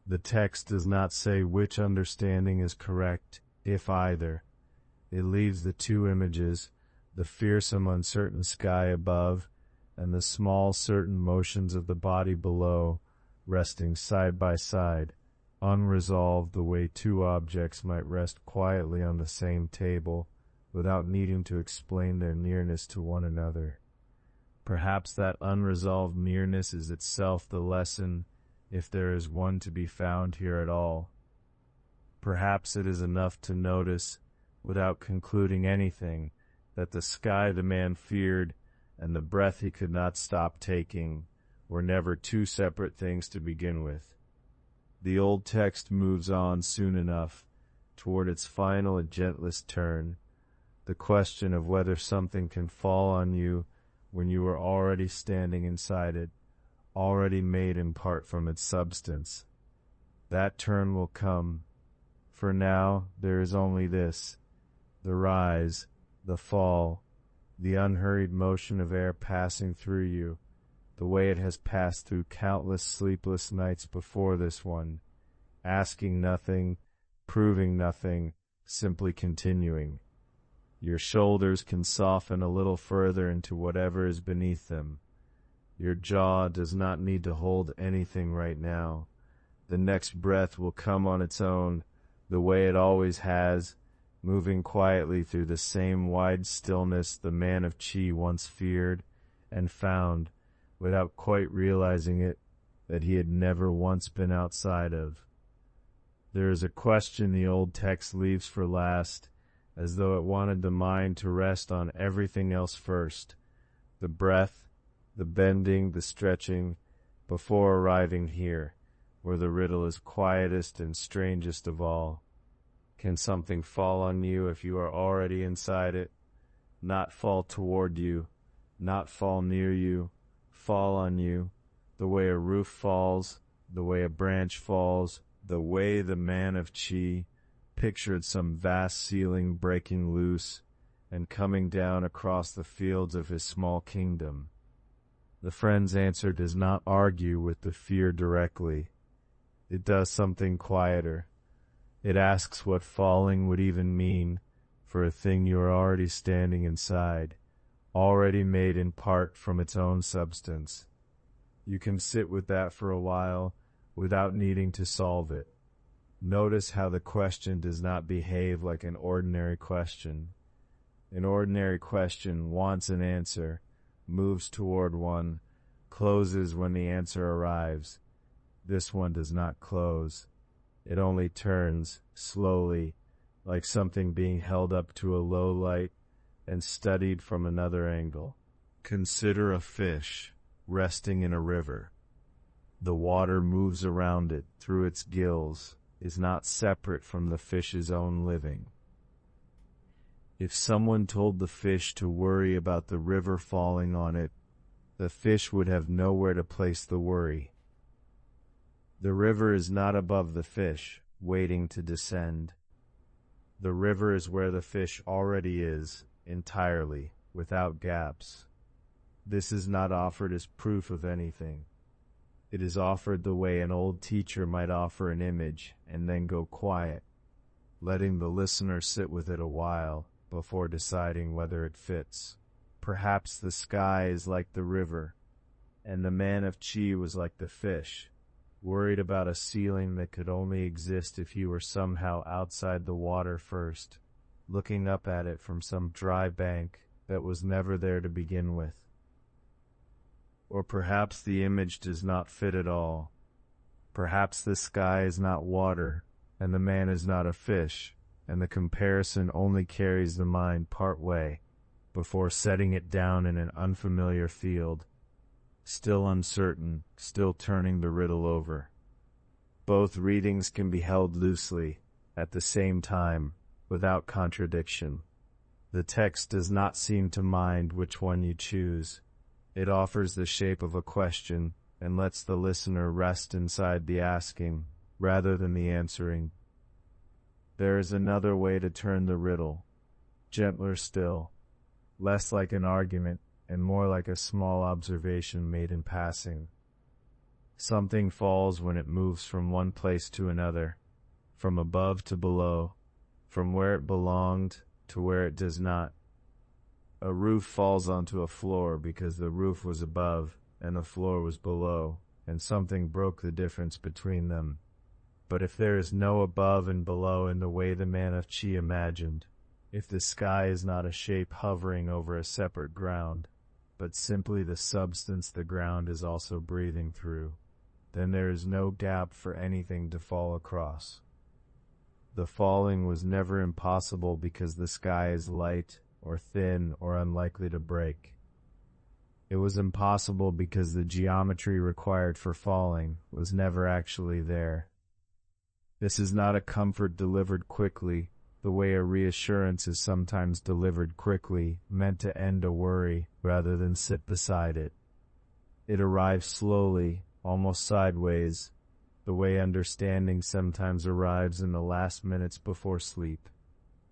The text does not say which understanding is correct, if either. It leaves the two images, the fearsome uncertain sky above and the small certain motions of the body below, resting side by side, unresolved the way two objects might rest quietly on the same table, without needing to explain their nearness to one another. Perhaps that unresolved nearness is itself the lesson, if there is one to be found here at all. Perhaps it is enough to notice, without concluding anything, that the sky the man feared and the breath he could not stop taking were never two separate things to begin with. The old text moves on soon enough toward its final and gentlest turn, the question of whether something can fall on you when you are already standing inside it, already made in part from its substance. That turn will come. For now there is only this, the rise, the fall, the unhurried motion of air passing through you, the way it has passed through countless sleepless nights before this one, asking nothing, proving nothing, simply continuing. Your shoulders can soften a little further into whatever is beneath them. Your jaw does not need to hold anything right now. The next breath will come on its own, the way it always has, moving quietly through the same wide stillness the man of Chi once feared and found, without quite realizing it, that he had never once been outside of. There is a question the old text leaves for last, as though it wanted the mind to rest on everything else first, the breath, the bending, the stretching, before arriving here, where the riddle is quietest and strangest of all. Can something fall on you if you are already inside it? Not fall toward you, not fall near you, fall on you, the way a roof falls, the way a branch falls, the way the man of Chi pictured some vast ceiling breaking loose and coming down across the fields of his small kingdom. The friend's answer does not argue with the fear directly. It does something quieter. It asks what falling would even mean for a thing you are already standing inside, already made in part from its own substance. You can sit with that for a while without needing to solve it. Notice how the question does not behave like an ordinary question. An ordinary question wants an answer, moves toward one, closes when the answer arrives. This one does not close. It only turns, slowly, like something being held up to a low light and studied from another angle. Consider a fish resting in a river. The water moves around it through its gills, is not separate from the fish's own living. If someone told the fish to worry about the river falling on it, the fish would have nowhere to place the worry. The river is not above the fish, waiting to descend. The river is where the fish already is, entirely, without gaps. This is not offered as proof of anything. It is offered the way an old teacher might offer an image and then go quiet, letting the listener sit with it a while before deciding whether it fits. Perhaps the sky is like the river, and the man of Chi was like the fish, worried about a ceiling that could only exist if he were somehow outside the water first, looking up at it from some dry bank that was never there to begin with. Or perhaps the image does not fit at all. Perhaps the sky is not water, and the man is not a fish, and the comparison only carries the mind part way, before setting it down in an unfamiliar field, still uncertain, still turning the riddle over. Both readings can be held loosely, at the same time, without contradiction. The text does not seem to mind which one you choose. It offers the shape of a question and lets the listener rest inside the asking rather than the answering. There is another way to turn the riddle, gentler still, less like an argument and more like a small observation made in passing. Something falls when it moves from one place to another, from above to below, from where it belonged to where it does not. A roof falls onto a floor because the roof was above and the floor was below, and something broke the difference between them. But if there is no above and below in the way the man of Chi imagined, if the sky is not a shape hovering over a separate ground, but simply the substance the ground is also breathing through, then there is no gap for anything to fall across. The falling was never impossible because the sky is light or thin or unlikely to break. It was impossible because the geometry required for falling was never actually there. This is not a comfort delivered quickly, the way a reassurance is sometimes delivered quickly, meant to end a worry rather than sit beside it. It arrives slowly, almost sideways, the way understanding sometimes arrives in the last minutes before sleep,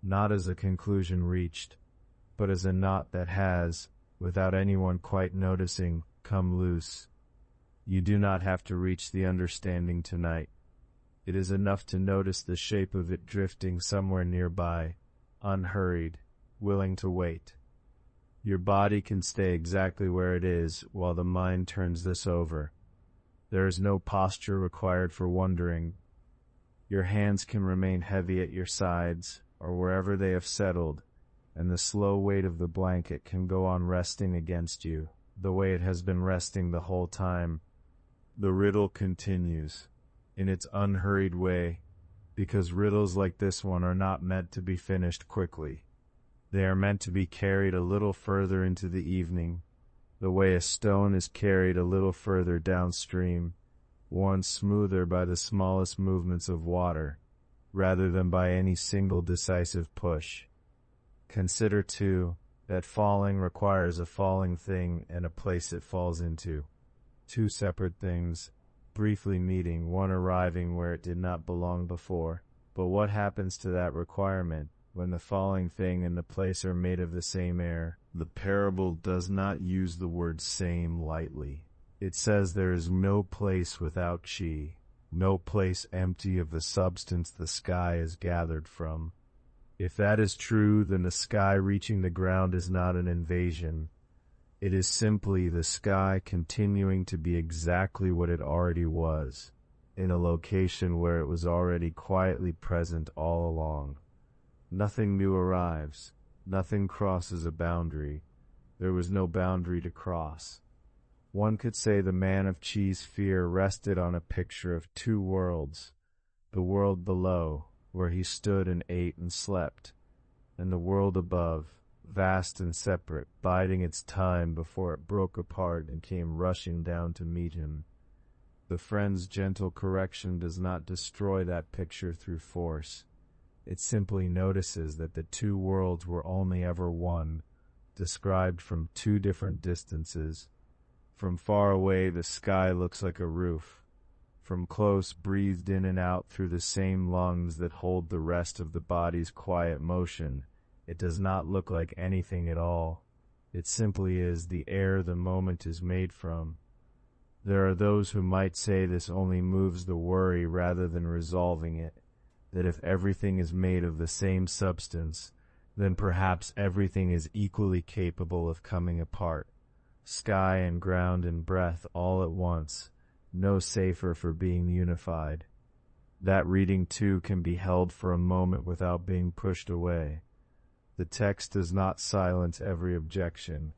not as a conclusion reached, but as a knot that has, without anyone quite noticing, come loose. You do not have to reach the understanding tonight. It is enough to notice the shape of it drifting somewhere nearby, unhurried, willing to wait. Your body can stay exactly where it is while the mind turns this over. There is no posture required for wondering. Your hands can remain heavy at your sides or wherever they have settled, and the slow weight of the blanket can go on resting against you, the way it has been resting the whole time. The riddle continues, in its unhurried way, because riddles like this one are not meant to be finished quickly. They are meant to be carried a little further into the evening, the way a stone is carried a little further downstream, worn smoother by the smallest movements of water, rather than by any single decisive push. Consider, too, that falling requires a falling thing and a place it falls into. Two separate things, briefly meeting, one arriving where it did not belong before. But what happens to that requirement when the falling thing and the place are made of the same air? The parable does not use the word same lightly. It says there is no place without chi, no place empty of the substance the sky is gathered from. If that is true, then the sky reaching the ground is not an invasion. It is simply the sky continuing to be exactly what it already was, in a location where it was already quietly present all along. Nothing new arrives. Nothing crosses a boundary. There was no boundary to cross. One could say the man of Chi's fear rested on a picture of two worlds, the world below, where he stood and ate and slept, and the world above, vast and separate, biding its time before it broke apart and came rushing down to meet him. The friend's gentle correction does not destroy that picture through force. It simply notices that the two worlds were only ever one, described from two different distances. From far away, the sky looks like a roof. From close, breathed in and out through the same lungs that hold the rest of the body's quiet motion, it does not look like anything at all. It simply is the air the moment is made from. There are those who might say this only moves the worry rather than resolving it, that if everything is made of the same substance, then perhaps everything is equally capable of coming apart, sky and ground and breath all at once, no safer for being unified. That reading too can be held for a moment without being pushed away. The text does not silence every objection.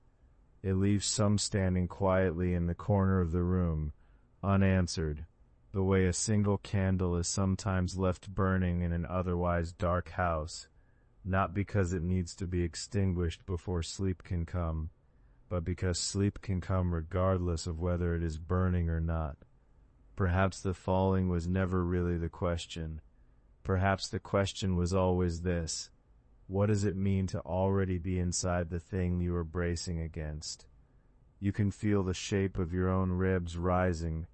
It leaves some standing quietly in the corner of the room, unanswered, the way a single candle is sometimes left burning in an otherwise dark house, not because it needs to be extinguished before sleep can come, but because sleep can come regardless of whether it is burning or not. Perhaps the falling was never really the question. Perhaps the question was always this: what does it mean to already be inside the thing you are bracing against? You can feel the shape of your own ribs rising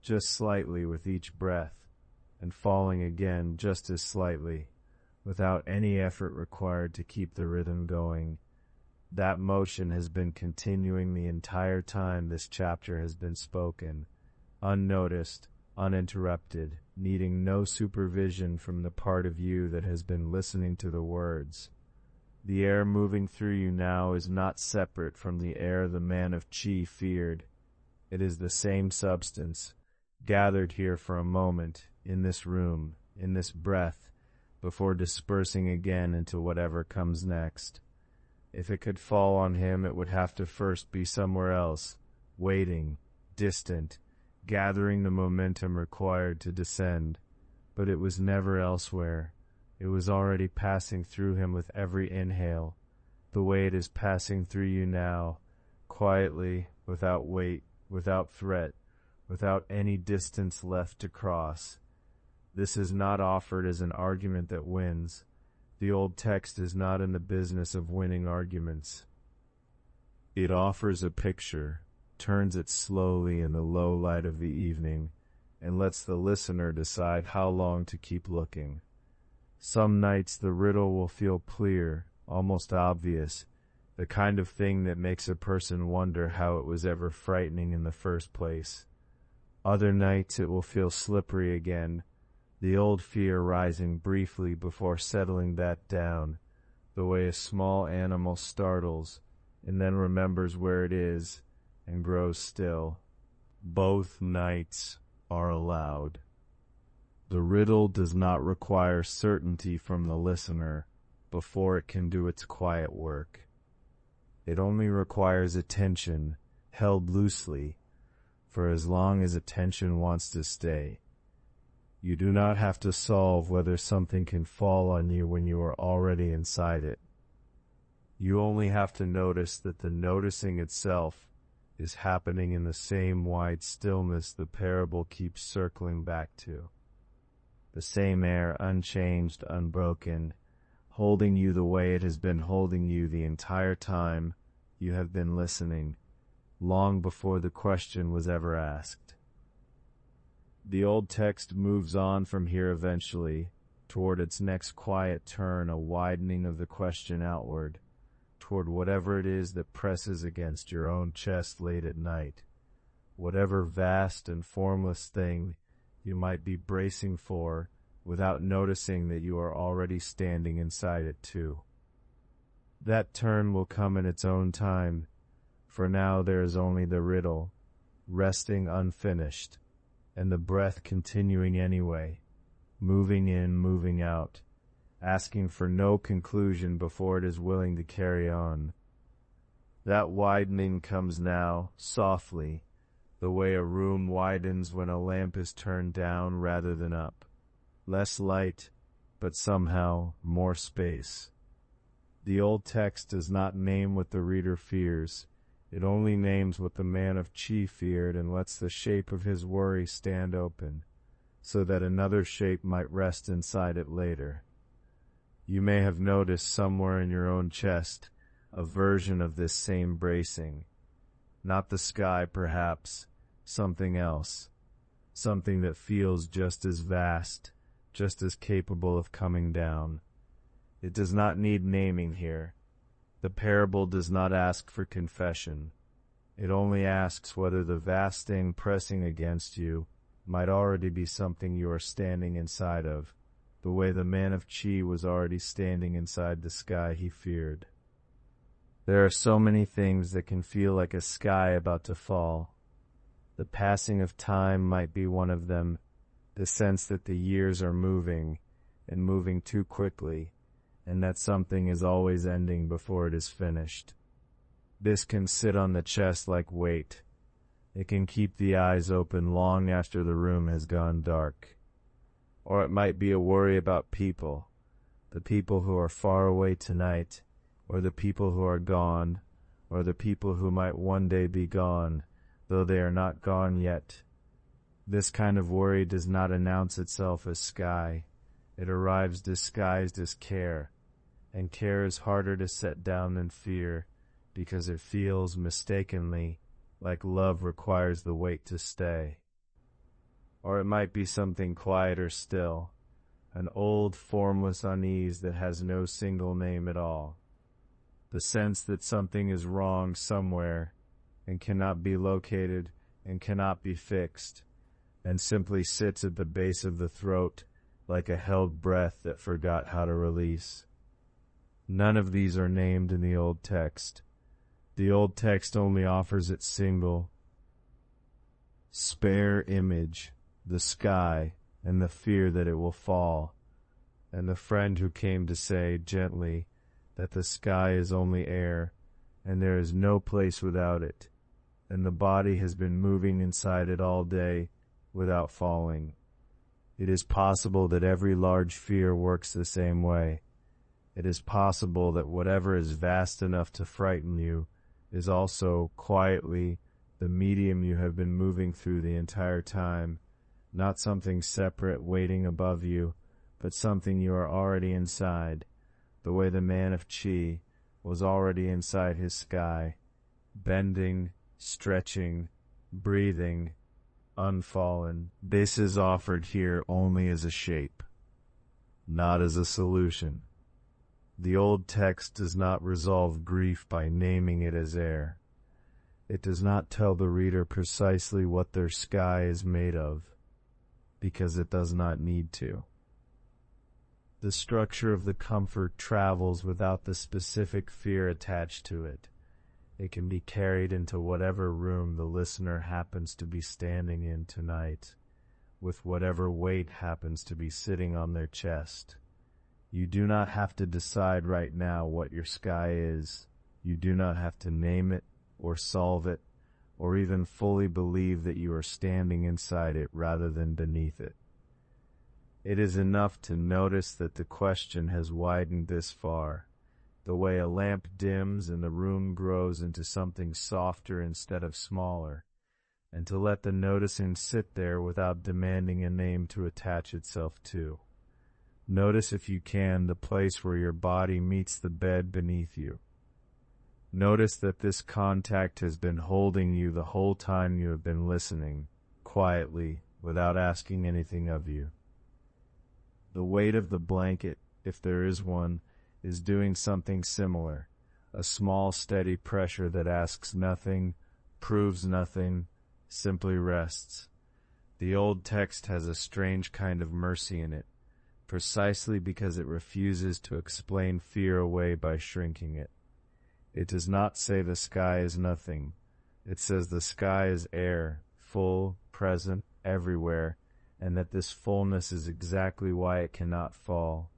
just slightly with each breath, and falling again just as slightly, without any effort required to keep the rhythm going. That motion has been continuing the entire time this chapter has been spoken, unnoticed, uninterrupted, needing no supervision from the part of you that has been listening to the words. The air moving through you now is not separate from the air the man of Chi feared. It is the same substance, gathered here for a moment, in this room, in this breath, before dispersing again into whatever comes next. If it could fall on him, it would have to first be somewhere else, waiting, distant, gathering the momentum required to descend. But it was never elsewhere. It was already passing through him with every inhale, the way it is passing through you now, quietly, without weight, without threat, without any distance left to cross. This is not offered as an argument that wins. The old text is not in the business of winning arguments. It offers a picture, turns it slowly in the low light of the evening, and lets the listener decide how long to keep looking. Some nights the riddle will feel clear, almost obvious, the kind of thing that makes a person wonder how it was ever frightening in the first place. Other nights it will feel slippery again, the old fear rising briefly before settling back down, the way a small animal startles and then remembers where it is and grows still. Both nights are allowed. The riddle does not require certainty from the listener before it can do its quiet work. It only requires attention held loosely for as long as attention wants to stay. You do not have to solve whether something can fall on you when you are already inside it. You only have to notice that the noticing itself is happening in the same wide stillness the parable keeps circling back to. The same air, unchanged, unbroken, holding you the way it has been holding you the entire time you have been listening, long before the question was ever asked. The old text moves on from here eventually, toward its next quiet turn, a widening of the question outward, toward whatever it is that presses against your own chest late at night, whatever vast and formless thing you might be bracing for without noticing that you are already standing inside it too. That turn will come in its own time, for now there is only the riddle, resting unfinished, and the breath continuing anyway, moving in, moving out, asking for no conclusion before it is willing to carry on. That widening comes now, softly, the way a room widens when a lamp is turned down rather than up. Less light, but somehow more space. The old text does not name what the reader fears. It only names what the man of Chi feared and lets the shape of his worry stand open, so that another shape might rest inside it later. You may have noticed somewhere in your own chest a version of this same bracing. Not the sky, perhaps, something else. Something that feels just as vast, just as capable of coming down. It does not need naming here. The parable does not ask for confession. It only asks whether the vast thing pressing against you might already be something you are standing inside of, the way the man of Chi was already standing inside the sky he feared. There are so many things that can feel like a sky about to fall. The passing of time might be one of them, the sense that the years are moving, and moving too quickly, and that something is always ending before it is finished. This can sit on the chest like weight. It can keep the eyes open long after the room has gone dark. Or it might be a worry about people, the people who are far away tonight, or the people who are gone, or the people who might one day be gone, though they are not gone yet. This kind of worry does not announce itself as sky. It arrives disguised as care, and care is harder to set down than fear, because it feels, mistakenly, like love requires the weight to stay. Or it might be something quieter still, an old formless unease that has no single name at all. The sense that something is wrong somewhere, and cannot be located, and cannot be fixed, and simply sits at the base of the throat like a held breath that forgot how to release. None of these are named in the old text. The old text only offers its single, spare image, the sky, and the fear that it will fall, and the friend who came to say, gently, that the sky is only air, and there is no place without it, and the body has been moving inside it all day without falling. It is possible that every large fear works the same way. It is possible that whatever is vast enough to frighten you is also, quietly, the medium you have been moving through the entire time, not something separate waiting above you, but something you are already inside, the way the man of Chi was already inside his sky, bending, stretching, breathing, unfallen. This is offered here only as a shape, not as a solution. The old text does not resolve grief by naming it as air. It does not tell the reader precisely what their sky is made of, because it does not need to. The structure of the comfort travels without the specific fear attached to it. It can be carried into whatever room the listener happens to be standing in tonight, with whatever weight happens to be sitting on their chest. You do not have to decide right now what your sky is. You do not have to name it or solve it, or even fully believe that you are standing inside it rather than beneath it. It is enough to notice that the question has widened this far, the way a lamp dims and the room grows into something softer instead of smaller, and to let the noticing sit there without demanding a name to attach itself to. Notice, if you can, the place where your body meets the bed beneath you. Notice that this contact has been holding you the whole time you have been listening, quietly, without asking anything of you. The weight of the blanket, if there is one, is doing something similar, a small steady pressure that asks nothing, proves nothing, simply rests. The old text has a strange kind of mercy in it, precisely because it refuses to explain fear away by shrinking it. It does not say the sky is nothing. It says the sky is air, full, present, everywhere, and that this fullness is exactly why it cannot fall.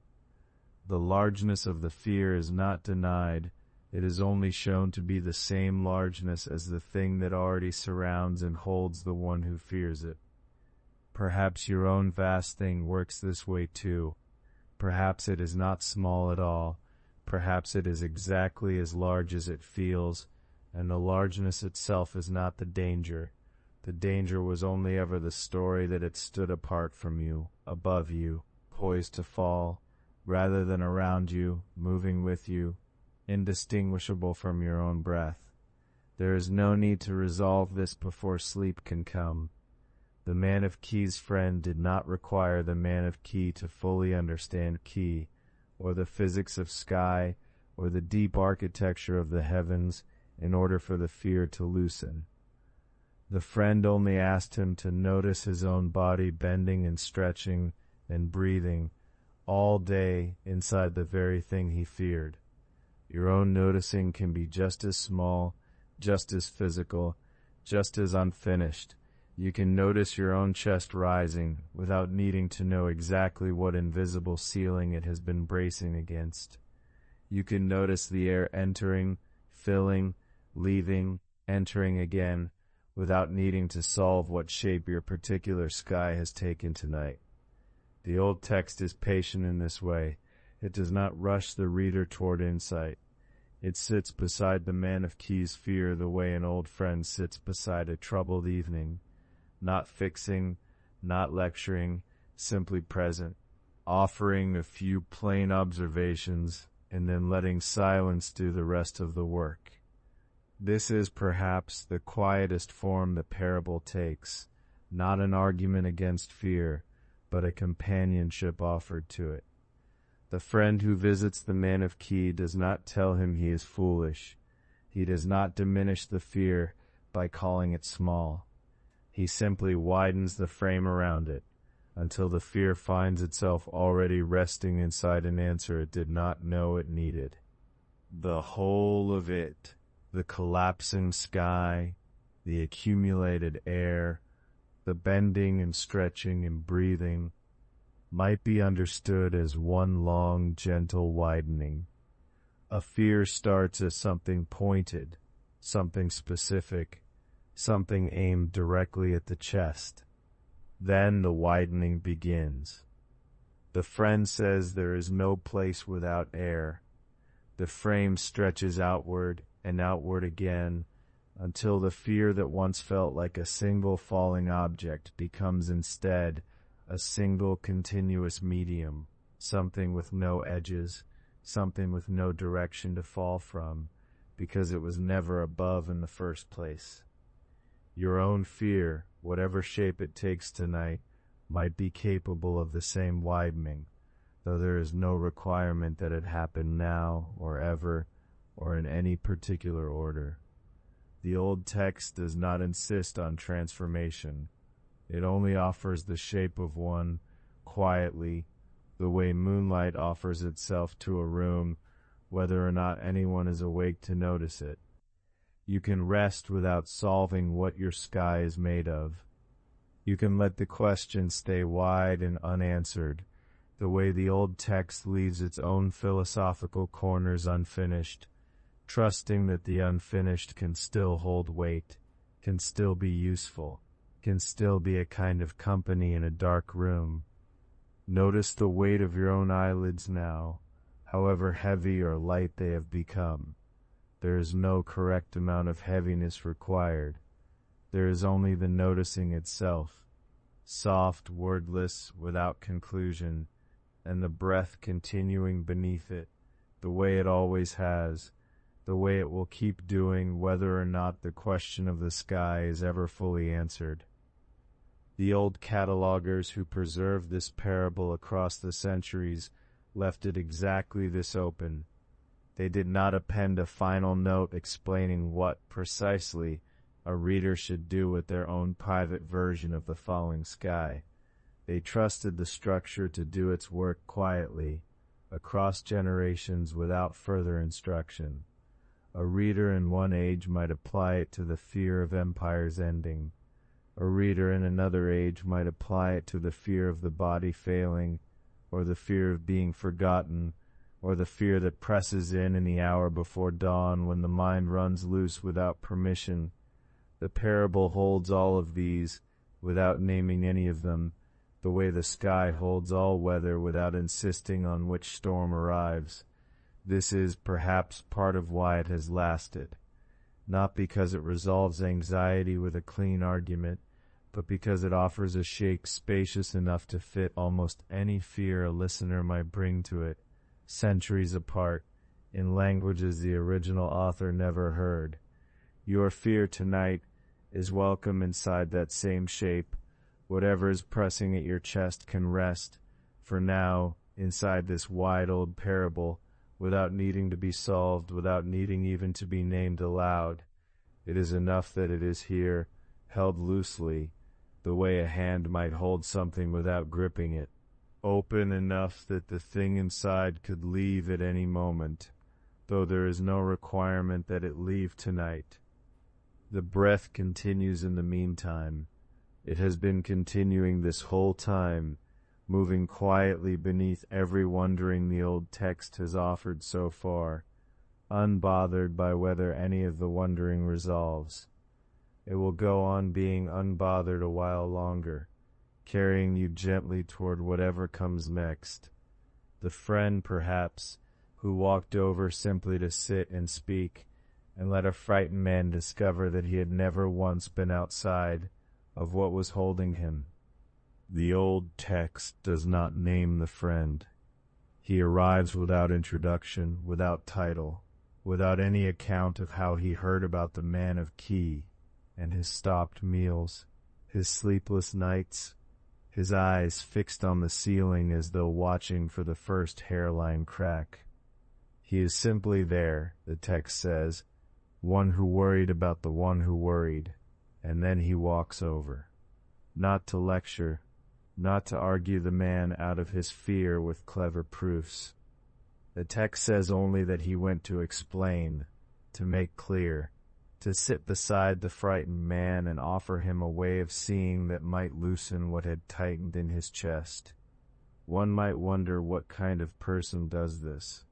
The largeness of the fear is not denied. It is only shown to be the same largeness as the thing that already surrounds and holds the one who fears it. Perhaps your own vast thing works this way too. Perhaps it is not small at all. Perhaps it is exactly as large as it feels, and the largeness itself is not the danger. The danger was only ever the story that it stood apart from you, above you, poised to fall, rather than around you, moving with you, indistinguishable from your own breath. There is no need to resolve this before sleep can come. The man of Key's friend did not require the man of Key to fully understand Key, or the physics of sky, or the deep architecture of the heavens, in order for the fear to loosen. The friend only asked him to notice his own body bending and stretching and breathing all day inside the very thing he feared. Your own noticing can be just as small, just as physical, just as unfinished. You can notice your own chest rising without needing to know exactly what invisible ceiling it has been bracing against. You can notice the air entering, filling, leaving, entering again, without needing to solve what shape your particular sky has taken tonight. The old text is patient in this way. It does not rush the reader toward insight. It sits beside the man of Key's fear the way an old friend sits beside a troubled evening, not fixing, not lecturing, simply present, offering a few plain observations, and then letting silence do the rest of the work. This is perhaps the quietest form the parable takes, not an argument against fear, but a companionship offered to it. The friend who visits the man of Key does not tell him he is foolish. He does not diminish the fear by calling it small. He simply widens the frame around it, until the fear finds itself already resting inside an answer it did not know it needed. The whole of it, the collapsing sky, the accumulated air, the bending and stretching and breathing, might be understood as one long, gentle widening. A fear starts as something pointed, something specific, something aimed directly at the chest. Then the widening begins. The friend says there is no place without air. The frame stretches outward and outward again, until the fear that once felt like a single falling object becomes instead a single continuous medium, something with no edges, something with no direction to fall from, because it was never above in the first place. Your own fear, whatever shape it takes tonight, might be capable of the same widening, though there is no requirement that it happen now or ever or in any particular order. The old text does not insist on transformation. It only offers the shape of one, quietly, the way moonlight offers itself to a room, whether or not anyone is awake to notice it. You can rest without solving what your sky is made of. You can let the question stay wide and unanswered, the way the old text leaves its own philosophical corners unfinished, trusting that the unfinished can still hold weight, can still be useful, can still be a kind of company in a dark room. Notice the weight of your own eyelids now, however heavy or light they have become. There is no correct amount of heaviness required. There is only the noticing itself, soft, wordless, without conclusion, and the breath continuing beneath it, the way it always has, the way it will keep doing whether or not the question of the sky is ever fully answered. The old catalogers who preserved this parable across the centuries left it exactly this open. They did not append a final note explaining what, precisely, a reader should do with their own private version of the falling sky. They trusted the structure to do its work quietly, across generations without further instruction. A reader in one age might apply it to the fear of empires ending. A reader in another age might apply it to the fear of the body failing, or the fear of being forgotten, or the fear that presses in the hour before dawn when the mind runs loose without permission. The parable holds all of these, without naming any of them, the way the sky holds all weather without insisting on which storm arrives. This is, perhaps, part of why it has lasted, not because it resolves anxiety with a clean argument, but because it offers a shake spacious enough to fit almost any fear a listener might bring to it, centuries apart, in languages the original author never heard. Your fear tonight is welcome inside that same shape. Whatever is pressing at your chest can rest, for now, inside this wide old parable, without needing to be solved, without needing even to be named aloud. It is enough that it is here, held loosely, the way a hand might hold something without gripping it, open enough that the thing inside could leave at any moment, though there is no requirement that it leave tonight. The breath continues in the meantime. It has been continuing this whole time, moving quietly beneath every wondering the old text has offered so far, unbothered by whether any of the wondering resolves. It will go on being unbothered a while longer, carrying you gently toward whatever comes next. The friend, perhaps, who walked over simply to sit and speak, and let a frightened man discover that he had never once been outside of what was holding him. The old text does not name the friend. He arrives without introduction, without title, without any account of how he heard about the man of Key, and his stopped meals, his sleepless nights, his eyes fixed on the ceiling as though watching for the first hairline crack. He is simply there, the text says, one who worried about the one who worried, and then he walks over. Not to lecture, not to argue the man out of his fear with clever proofs. The text says only that he went to explain, to make clear, to sit beside the frightened man and offer him a way of seeing that might loosen what had tightened in his chest. One might wonder what kind of person does this.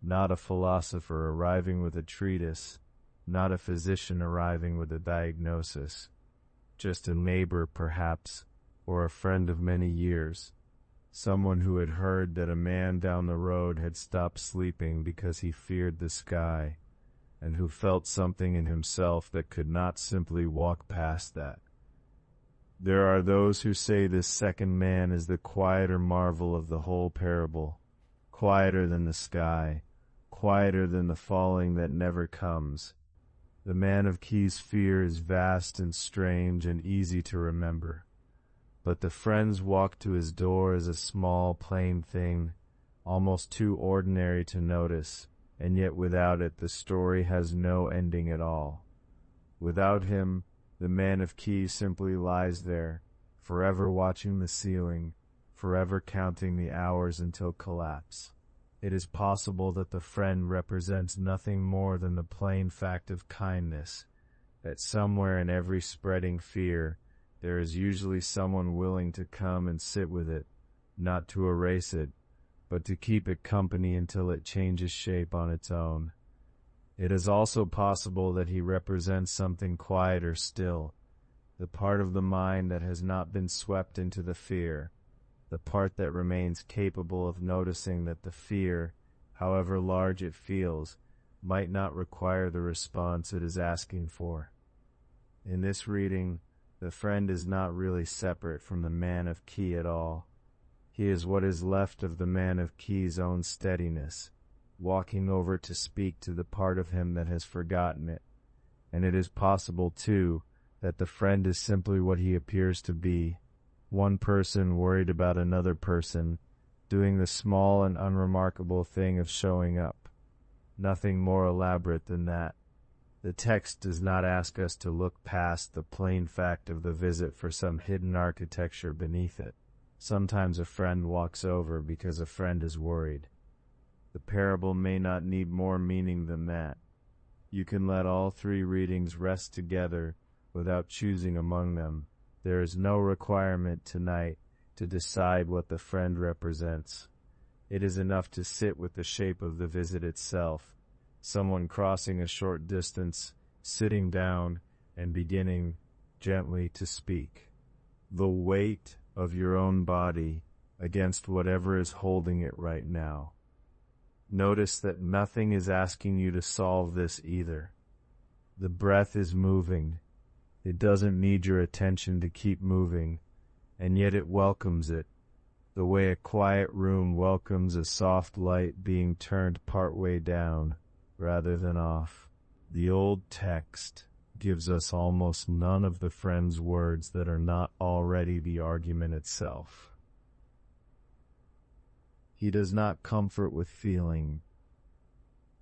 Not a philosopher arriving with a treatise, not a physician arriving with a diagnosis. Just a neighbor, perhaps, or a friend of many years. Someone who had heard that a man down the road had stopped sleeping because he feared the sky, and who felt something in himself that could not simply walk past that. There are those who say this second man is the quieter marvel of the whole parable, quieter than the sky, quieter than the falling that never comes. The man of Key's fear is vast and strange and easy to remember. But the friend's walk to his door is a small, plain thing, almost too ordinary to notice, and yet without it the story has no ending at all. Without him, the man of keys simply lies there, forever watching the ceiling, forever counting the hours until collapse. It is possible that the friend represents nothing more than the plain fact of kindness, that somewhere in every spreading fear there is usually someone willing to come and sit with it, not to erase it, but to keep it company until it changes shape on its own. It is also possible that he represents something quieter still, the part of the mind that has not been swept into the fear, the part that remains capable of noticing that the fear, however large it feels, might not require the response it is asking for. In this reading, the friend is not really separate from the man of key at all. He is what is left of the man of key's own steadiness, walking over to speak to the part of him that has forgotten it. And it is possible, too, that the friend is simply what he appears to be, one person worried about another person, doing the small and unremarkable thing of showing up. Nothing more elaborate than that. The text does not ask us to look past the plain fact of the visit for some hidden architecture beneath it. Sometimes a friend walks over because a friend is worried. The parable may not need more meaning than that. You can let all three readings rest together without choosing among them. There is no requirement tonight to decide what the friend represents. It is enough to sit with the shape of the visit itself, someone crossing a short distance, sitting down, and beginning gently to speak. The weight of your own body against whatever is holding it right now. Notice that nothing is asking you to solve this either. The breath is moving. It doesn't need your attention to keep moving, and yet it welcomes it, the way a quiet room welcomes a soft light being turned partway down, rather than off. The old text gives us almost none of the friend's words that are not already the argument itself. He does not comfort with feeling.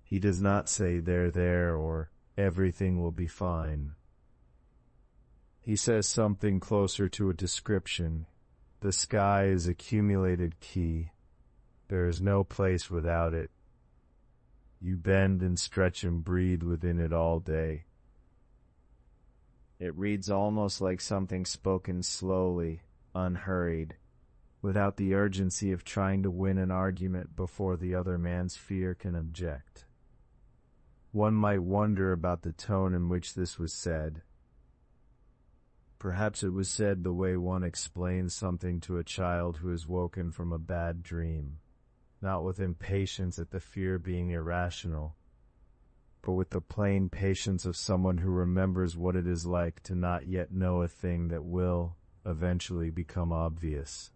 He does not say, there, or everything will be fine. He says something closer to a description. The sky is accumulated key. There is no place without it. You bend and stretch and breathe within it all day. It reads almost like something spoken slowly, unhurried, without the urgency of trying to win an argument before the other man's fear can object. One might wonder about the tone in which this was said. Perhaps it was said the way one explains something to a child who is woken from a bad dream, not with impatience at the fear being irrational, but with the plain patience of someone who remembers what it is like to not yet know a thing that will eventually become obvious.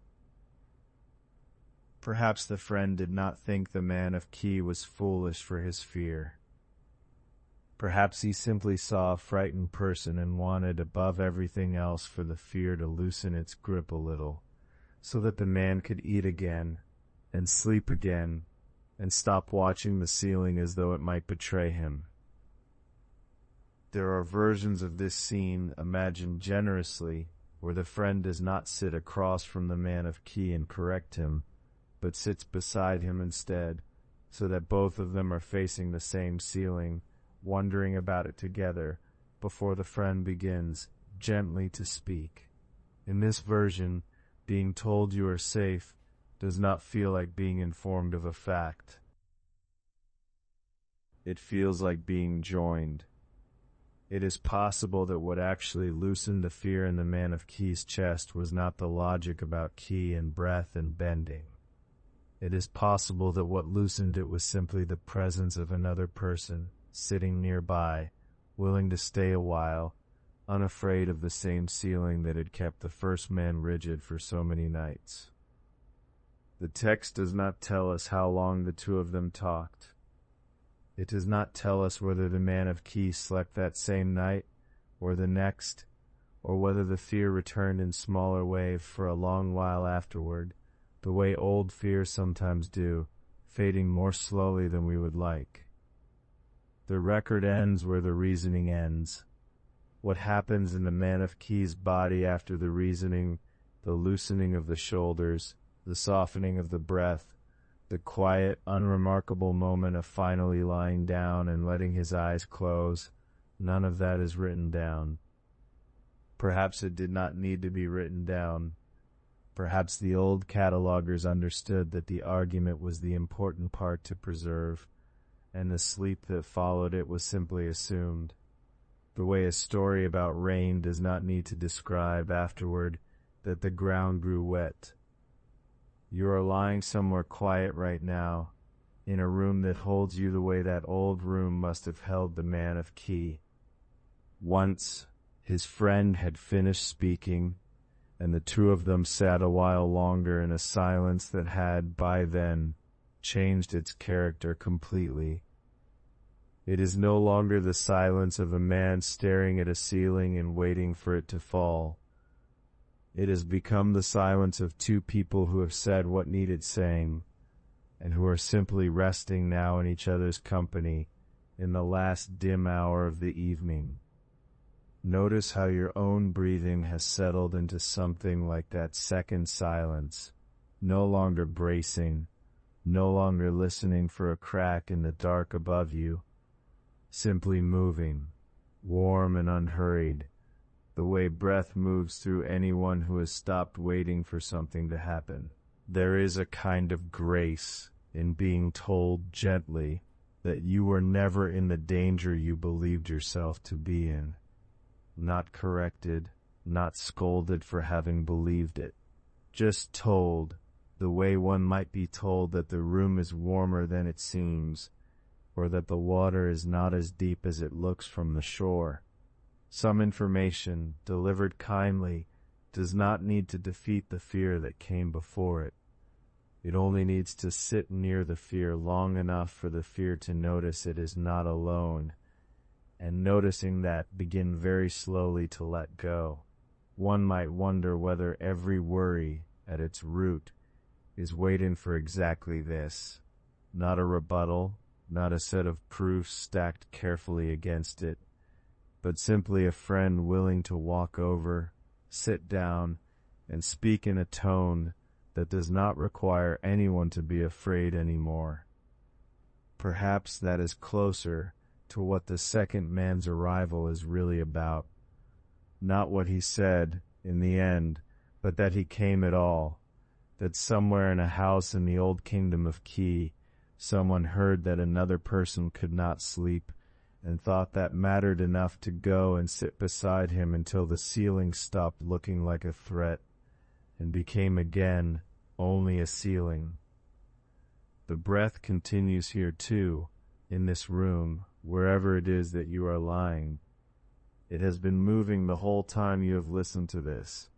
Perhaps the friend did not think the man of key was foolish for his fear. Perhaps he simply saw a frightened person and wanted above everything else for the fear to loosen its grip a little, so that the man could eat again, and sleep again, and stop watching the ceiling as though it might betray him. There are versions of this scene imagined generously, where the friend does not sit across from the man of key and correct him, but sits beside him instead, so that both of them are facing the same ceiling, wondering about it together, before the friend begins gently to speak. In this version, being told you are safe does not feel like being informed of a fact. It feels like being joined. It is possible that what actually loosened the fear in the man of key's chest was not the logic about key and breath and bending. It is possible that what loosened it was simply the presence of another person, sitting nearby, willing to stay a while, unafraid of the same ceiling that had kept the first man rigid for so many nights. The text does not tell us how long the two of them talked. It does not tell us whether the man of key slept that same night, or the next, or whether the fear returned in smaller waves for a long while afterward, the way old fears sometimes do, fading more slowly than we would like. The record ends where the reasoning ends. What happens in the man of Key's body after the reasoning, the loosening of the shoulders, the softening of the breath, the quiet, unremarkable moment of finally lying down and letting his eyes close, none of that is written down. Perhaps it did not need to be written down. Perhaps the old catalogers understood that the argument was the important part to preserve, and the sleep that followed it was simply assumed. The way a story about rain does not need to describe afterward that the ground grew wet. You are lying somewhere quiet right now, in a room that holds you the way that old room must have held the man of Key. Once, his friend had finished speaking, and the two of them sat a while longer in a silence that had, by then, changed its character completely. It is no longer the silence of a man staring at a ceiling and waiting for it to fall. It has become the silence of two people who have said what needed saying, and who are simply resting now in each other's company in the last dim hour of the evening. Notice how your own breathing has settled into something like that second silence, no longer bracing, no longer listening for a crack in the dark above you, simply moving, warm and unhurried, the way breath moves through anyone who has stopped waiting for something to happen. There is a kind of grace in being told gently that you were never in the danger you believed yourself to be in. Not corrected, not scolded for having believed it. Just told, the way one might be told that the room is warmer than it seems, or that the water is not as deep as it looks from the shore. Some information, delivered kindly, does not need to defeat the fear that came before it. It only needs to sit near the fear long enough for the fear to notice it is not alone, and noticing that, begin very slowly to let go. One might wonder whether every worry, at its root, is waiting for exactly this. Not a rebuttal, not a set of proofs stacked carefully against it, but simply a friend willing to walk over, sit down, and speak in a tone that does not require anyone to be afraid anymore. Perhaps that is closer to what the second man's arrival is really about. Not what he said, in the end, but that he came at all, that somewhere in a house in the old kingdom of Key, someone heard that another person could not sleep, and thought that mattered enough to go and sit beside him until the ceiling stopped looking like a threat, and became again only a ceiling. The breath continues here too, in this room, wherever it is that you are lying. It has been moving the whole time you have listened to this,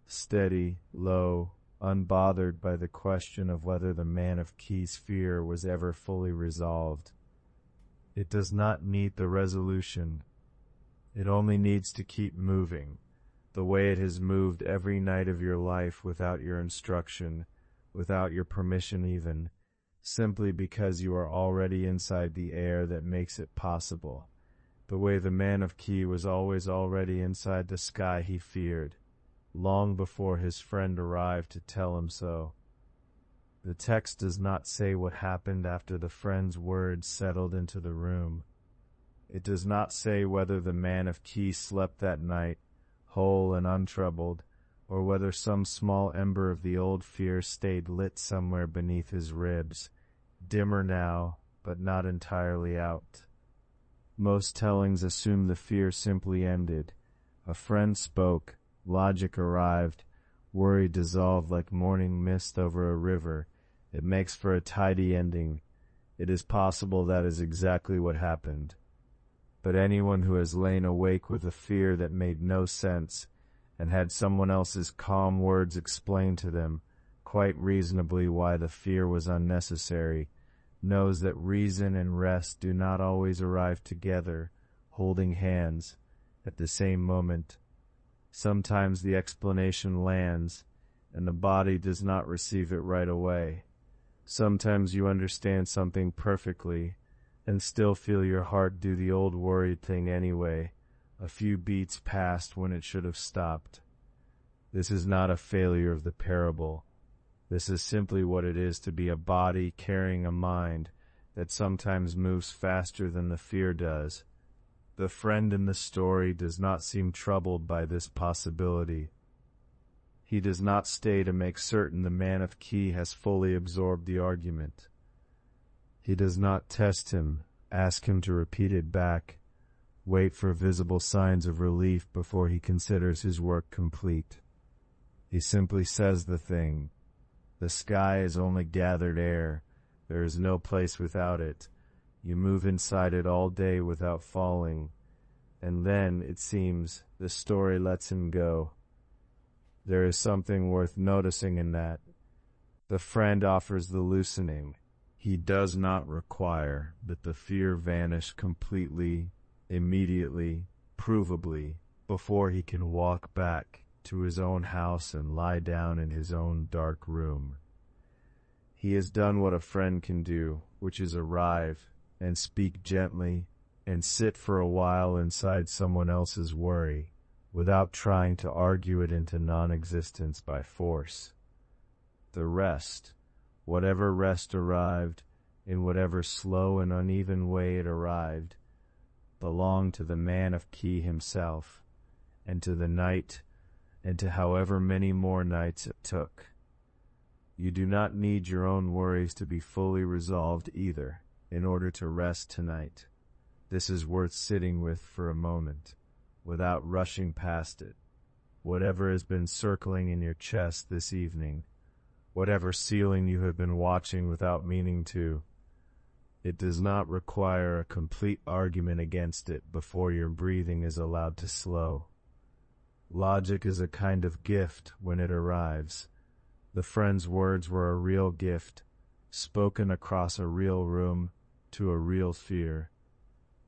steady, low, unbothered by the question of whether the man of Key's fear was ever fully resolved. It does not need the resolution. It only needs to keep moving, the way it has moved every night of your life without your instruction, without your permission even, simply because you are already inside the air that makes it possible, the way the man of Key was always already inside the sky he feared, long before his friend arrived to tell him so. The text does not say what happened after the friend's words settled into the room. It does not say whether the man of Key slept that night, whole and untroubled, or whether some small ember of the old fear stayed lit somewhere beneath his ribs, dimmer now, but not entirely out. Most tellings assume the fear simply ended. A friend spoke, logic arrived, worry dissolved like morning mist over a river. It makes for a tidy ending. It is possible that is exactly what happened. But anyone who has lain awake with a fear that made no sense, and had someone else's calm words explain to them, quite reasonably why the fear was unnecessary, knows that reason and rest do not always arrive together, holding hands, at the same moment. Sometimes the explanation lands, and the body does not receive it right away. Sometimes you understand something perfectly and still feel your heart do the old worried thing anyway, a few beats past when it should have stopped. This is not a failure of the parable. This is simply what it is to be a body carrying a mind that sometimes moves faster than the fear does. The friend in the story does not seem troubled by this possibility. He does not stay to make certain the man of key has fully absorbed the argument. He does not test him, ask him to repeat it back, wait for visible signs of relief before he considers his work complete. He simply says the thing. The sky is only gathered air. There is no place without it. You move inside it all day without falling. And then, it seems, the story lets him go. There is something worth noticing in that. The friend offers the loosening. He does not require that the fear vanish completely, immediately, provably, before he can walk back to his own house and lie down in his own dark room. He has done what a friend can do, which is arrive and speak gently and sit for a while inside someone else's worry, without trying to argue it into non-existence by force. The rest, whatever rest arrived, in whatever slow and uneven way it arrived, belonged to the man of key himself, and to the night, and to however many more nights it took. You do not need your own worries to be fully resolved either, in order to rest tonight. This is worth sitting with for a moment, without rushing past it. Whatever has been circling in your chest this evening, whatever ceiling you have been watching without meaning to, it does not require a complete argument against it before your breathing is allowed to slow. Logic is a kind of gift when it arrives. The friend's words were a real gift, spoken across a real room to a real fear.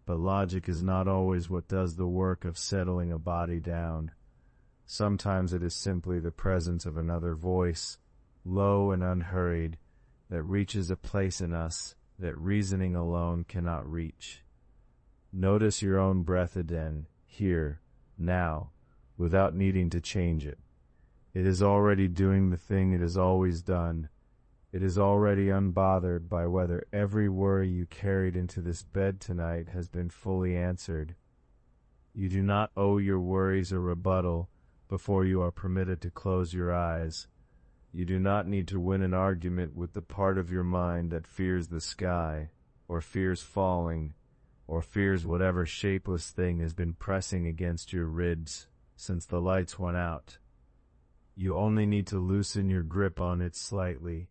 But logic is not always what does the work of settling a body down. Sometimes it is simply the presence of another voice, low and unhurried, that reaches a place in us that reasoning alone cannot reach. Notice your own breath again, here, now, without needing to change it. It is already doing the thing it has always done. It is already unbothered by whether every worry you carried into this bed tonight has been fully answered. You do not owe your worries a rebuttal before you are permitted to close your eyes. You do not need to win an argument with the part of your mind that fears the sky, or fears falling, or fears whatever shapeless thing has been pressing against your ribs since the lights went out. You only need to loosen your grip on it slightly,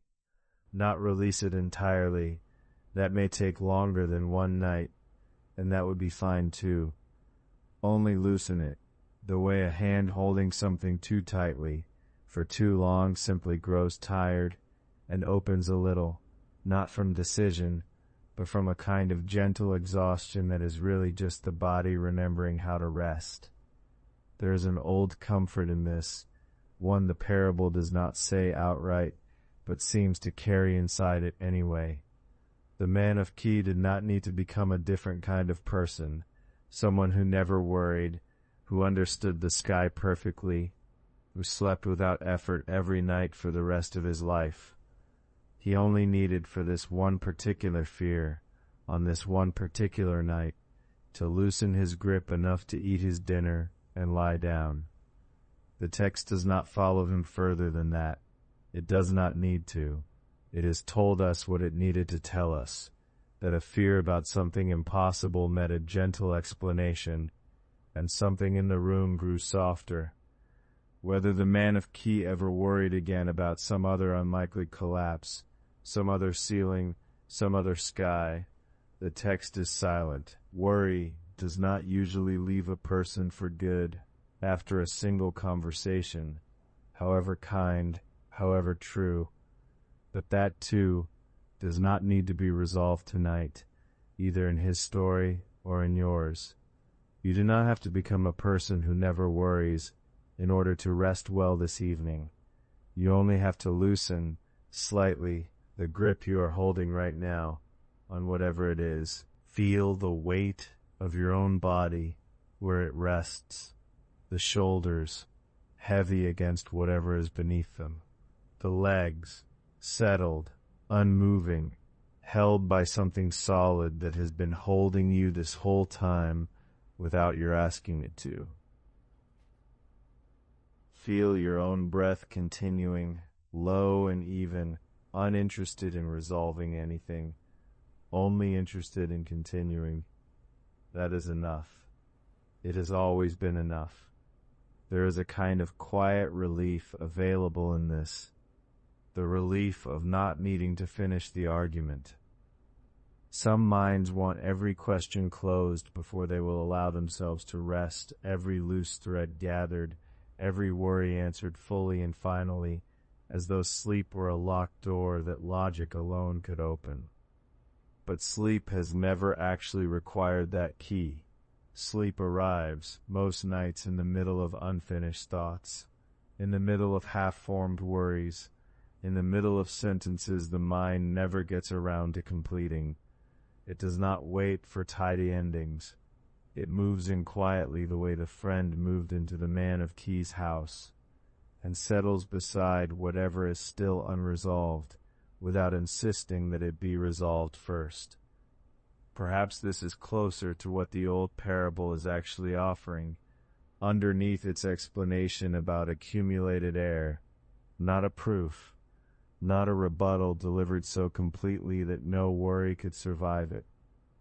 not release it entirely. That may take longer than one night, and that would be fine too. Only loosen it, the way a hand holding something too tightly for too long simply grows tired and opens a little, not from decision, but from a kind of gentle exhaustion that is really just the body remembering how to rest. There is an old comfort in this, one the parable does not say outright, but seems to carry inside it anyway. The man of key did not need to become a different kind of person, someone who never worried, who understood the sky perfectly, who slept without effort every night for the rest of his life. He only needed for this one particular fear, on this one particular night, to loosen his grip enough to eat his dinner and lie down. The text does not follow him further than that. It does not need to. It has told us what it needed to tell us, that a fear about something impossible met a gentle explanation, and something in the room grew softer. Whether the man of key ever worried again about some other unlikely collapse, some other ceiling, some other sky, the text is silent. Worry does not usually leave a person for good after a single conversation, however kind, however true. But that, too, does not need to be resolved tonight, either in his story or in yours. You do not have to become a person who never worries in order to rest well this evening. You only have to loosen, slightly, the grip you are holding right now on whatever it is. Feel the weight of your own body where it rests, the shoulders heavy against whatever is beneath them, the legs settled, unmoving, held by something solid that has been holding you this whole time without your asking it to. Feel your own breath continuing, low and even, uninterested in resolving anything, only interested in continuing. That is enough. It has always been enough. There is a kind of quiet relief available in this, the relief of not needing to finish the argument. Some minds want every question closed before they will allow themselves to rest, every loose thread gathered, every worry answered fully and finally, as though sleep were a locked door that logic alone could open. But sleep has never actually required that key. Sleep arrives, most nights, in the middle of unfinished thoughts, in the middle of half-formed worries, in the middle of sentences the mind never gets around to completing. It does not wait for tidy endings. It moves in quietly the way the friend moved into the man of Key's house, and settles beside whatever is still unresolved, without insisting that it be resolved first. Perhaps this is closer to what the old parable is actually offering, underneath its explanation about accumulated air, not a proof, not a rebuttal delivered so completely that no worry could survive it.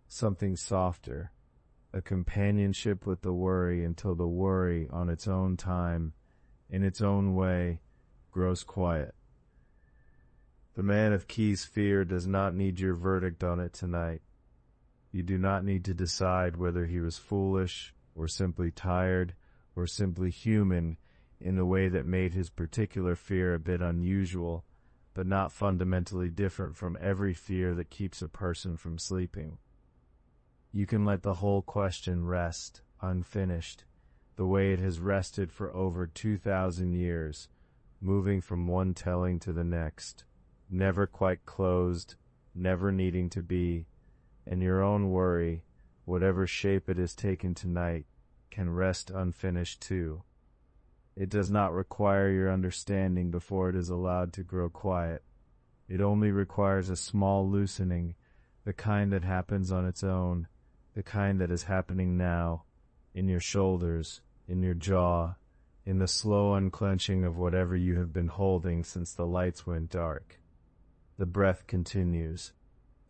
Something softer, a companionship with the worry until the worry, on its own time, in its own way, grows quiet. The man of Key's fear does not need your verdict on it tonight. You do not need to decide whether he was foolish, or simply tired, or simply human, in the way that made his particular fear a bit unusual, but not fundamentally different from every fear that keeps a person from sleeping. You can let the whole question rest, unfinished, the way it has rested for over 2,000 years, moving from one telling to the next, never quite closed, never needing to be, and your own worry, whatever shape it has taken tonight, can rest unfinished too. It does not require your understanding before it is allowed to grow quiet. It only requires a small loosening, the kind that happens on its own, the kind that is happening now, in your shoulders, in your jaw, in the slow unclenching of whatever you have been holding since the lights went dark. The breath continues.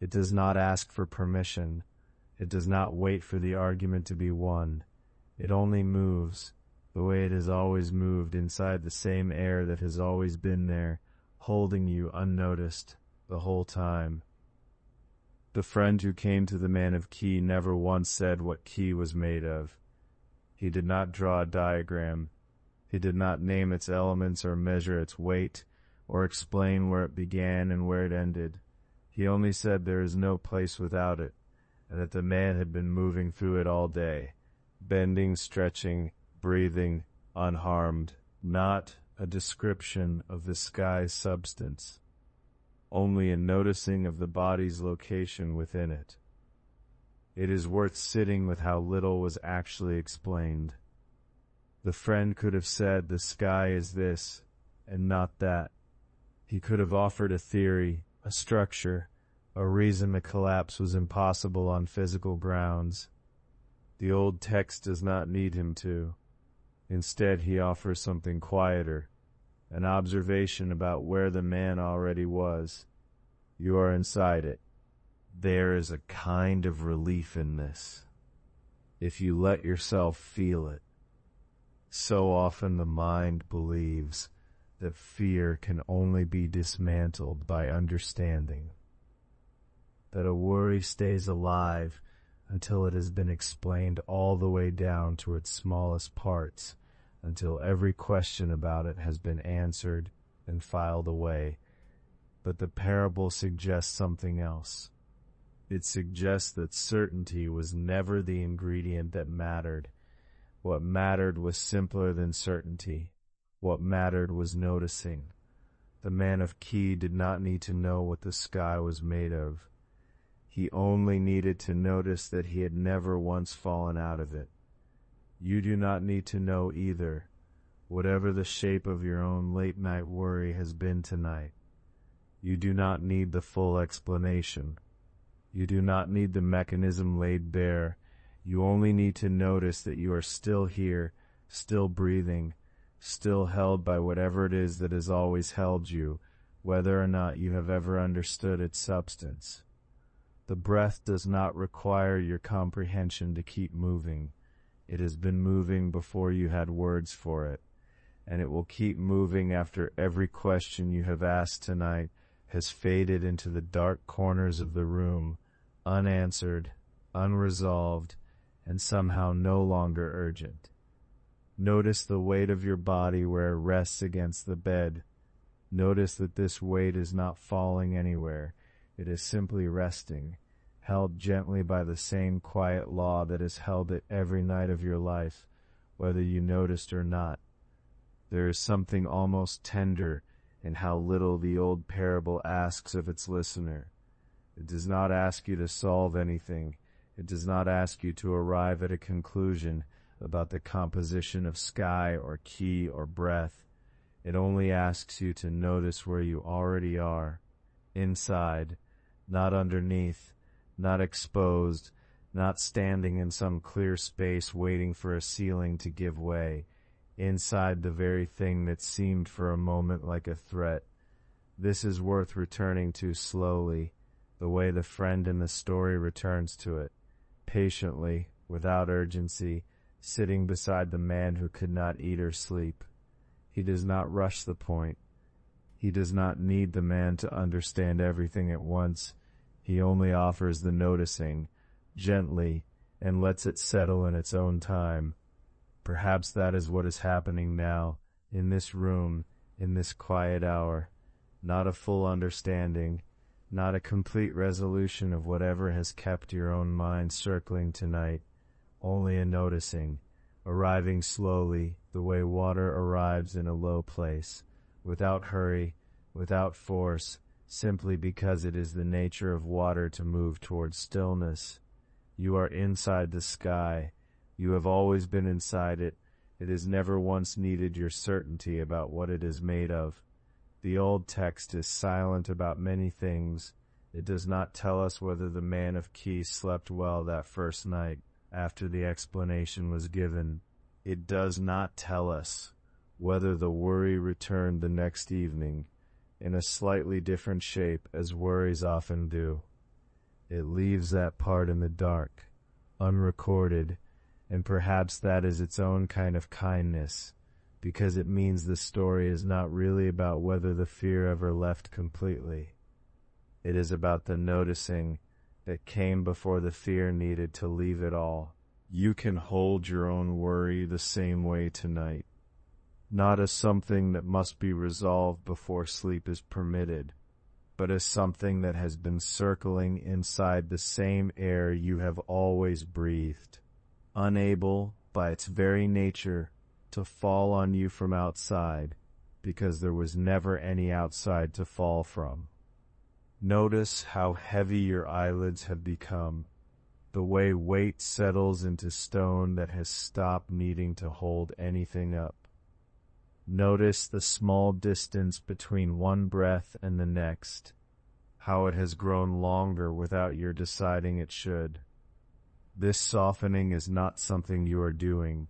It does not ask for permission. It does not wait for the argument to be won. It only moves, the way it has always moved, inside the same air that has always been there, holding you unnoticed the whole time. The friend who came to the man of Key never once said what Key was made of. He did not draw a diagram. He did not name its elements or measure its weight, or explain where it began and where it ended. He only said there is no place without it, and that the man had been moving through it all day, bending, stretching, breathing, unharmed. Not a description of the sky's substance, only a noticing of the body's location within it. It is worth sitting with how little was actually explained. The friend could have said the sky is this, and not that. He could have offered a theory, a structure, a reason the collapse was impossible on physical grounds. The old text does not need him to. Instead, he offers something quieter, an observation about where the man already was. You are inside it. There is a kind of relief in this, if you let yourself feel it. So often the mind believes that fear can only be dismantled by understanding, that a worry stays alive until it has been explained all the way down to its smallest parts, until every question about it has been answered and filed away. But the parable suggests something else. It suggests that certainty was never the ingredient that mattered. What mattered was simpler than certainty. What mattered was noticing. The man of Ki did not need to know what the sky was made of. He only needed to notice that he had never once fallen out of it. You do not need to know either, whatever the shape of your own late-night worry has been tonight. You do not need the full explanation. You do not need the mechanism laid bare. You only need to notice that you are still here, still breathing, still held by whatever it is that has always held you, whether or not you have ever understood its substance. The breath does not require your comprehension to keep moving. It has been moving before you had words for it, and it will keep moving after every question you have asked tonight has faded into the dark corners of the room, unanswered, unresolved, and somehow no longer urgent. Notice the weight of your body where it rests against the bed. Notice that this weight is not falling anywhere. It is simply resting, held gently by the same quiet law that has held it every night of your life, whether you noticed or not. There is something almost tender in how little the old parable asks of its listener. It does not ask you to solve anything. It does not ask you to arrive at a conclusion about the composition of sky or key or breath. It only asks you to notice where you already are, inside, not underneath, not exposed, not standing in some clear space waiting for a ceiling to give way, inside the very thing that seemed for a moment like a threat. This is worth returning to slowly, the way the friend in the story returns to it, patiently, without urgency, sitting beside the man who could not eat or sleep. He does not rush the point. He does not need the man to understand everything at once. He only offers the noticing, gently, and lets it settle in its own time. Perhaps that is what is happening now, in this room, in this quiet hour. Not a full understanding, not a complete resolution of whatever has kept your own mind circling tonight, only a noticing, arriving slowly, the way water arrives in a low place, without hurry, without force, simply because it is the nature of water to move towards stillness. You are inside the sky. You have always been inside it. It has never once needed your certainty about what it is made of. The old text is silent about many things. It does not tell us whether the man of Ki slept well that first night after the explanation was given. It does not tell us whether the worry returned the next evening in a slightly different shape, as worries often do. It leaves that part in the dark, unrecorded, and perhaps that is its own kind of kindness, because it means the story is not really about whether the fear ever left completely. It is about the noticing that came before the fear needed to leave it all. You can hold your own worry the same way tonight, not as something that must be resolved before sleep is permitted, but as something that has been circling inside the same air you have always breathed, unable, by its very nature, to fall on you from outside, because there was never any outside to fall from. Notice how heavy your eyelids have become, the way weight settles into stone that has stopped needing to hold anything up. Notice the small distance between one breath and the next, how it has grown longer without your deciding it should. This softening is not something you are doing.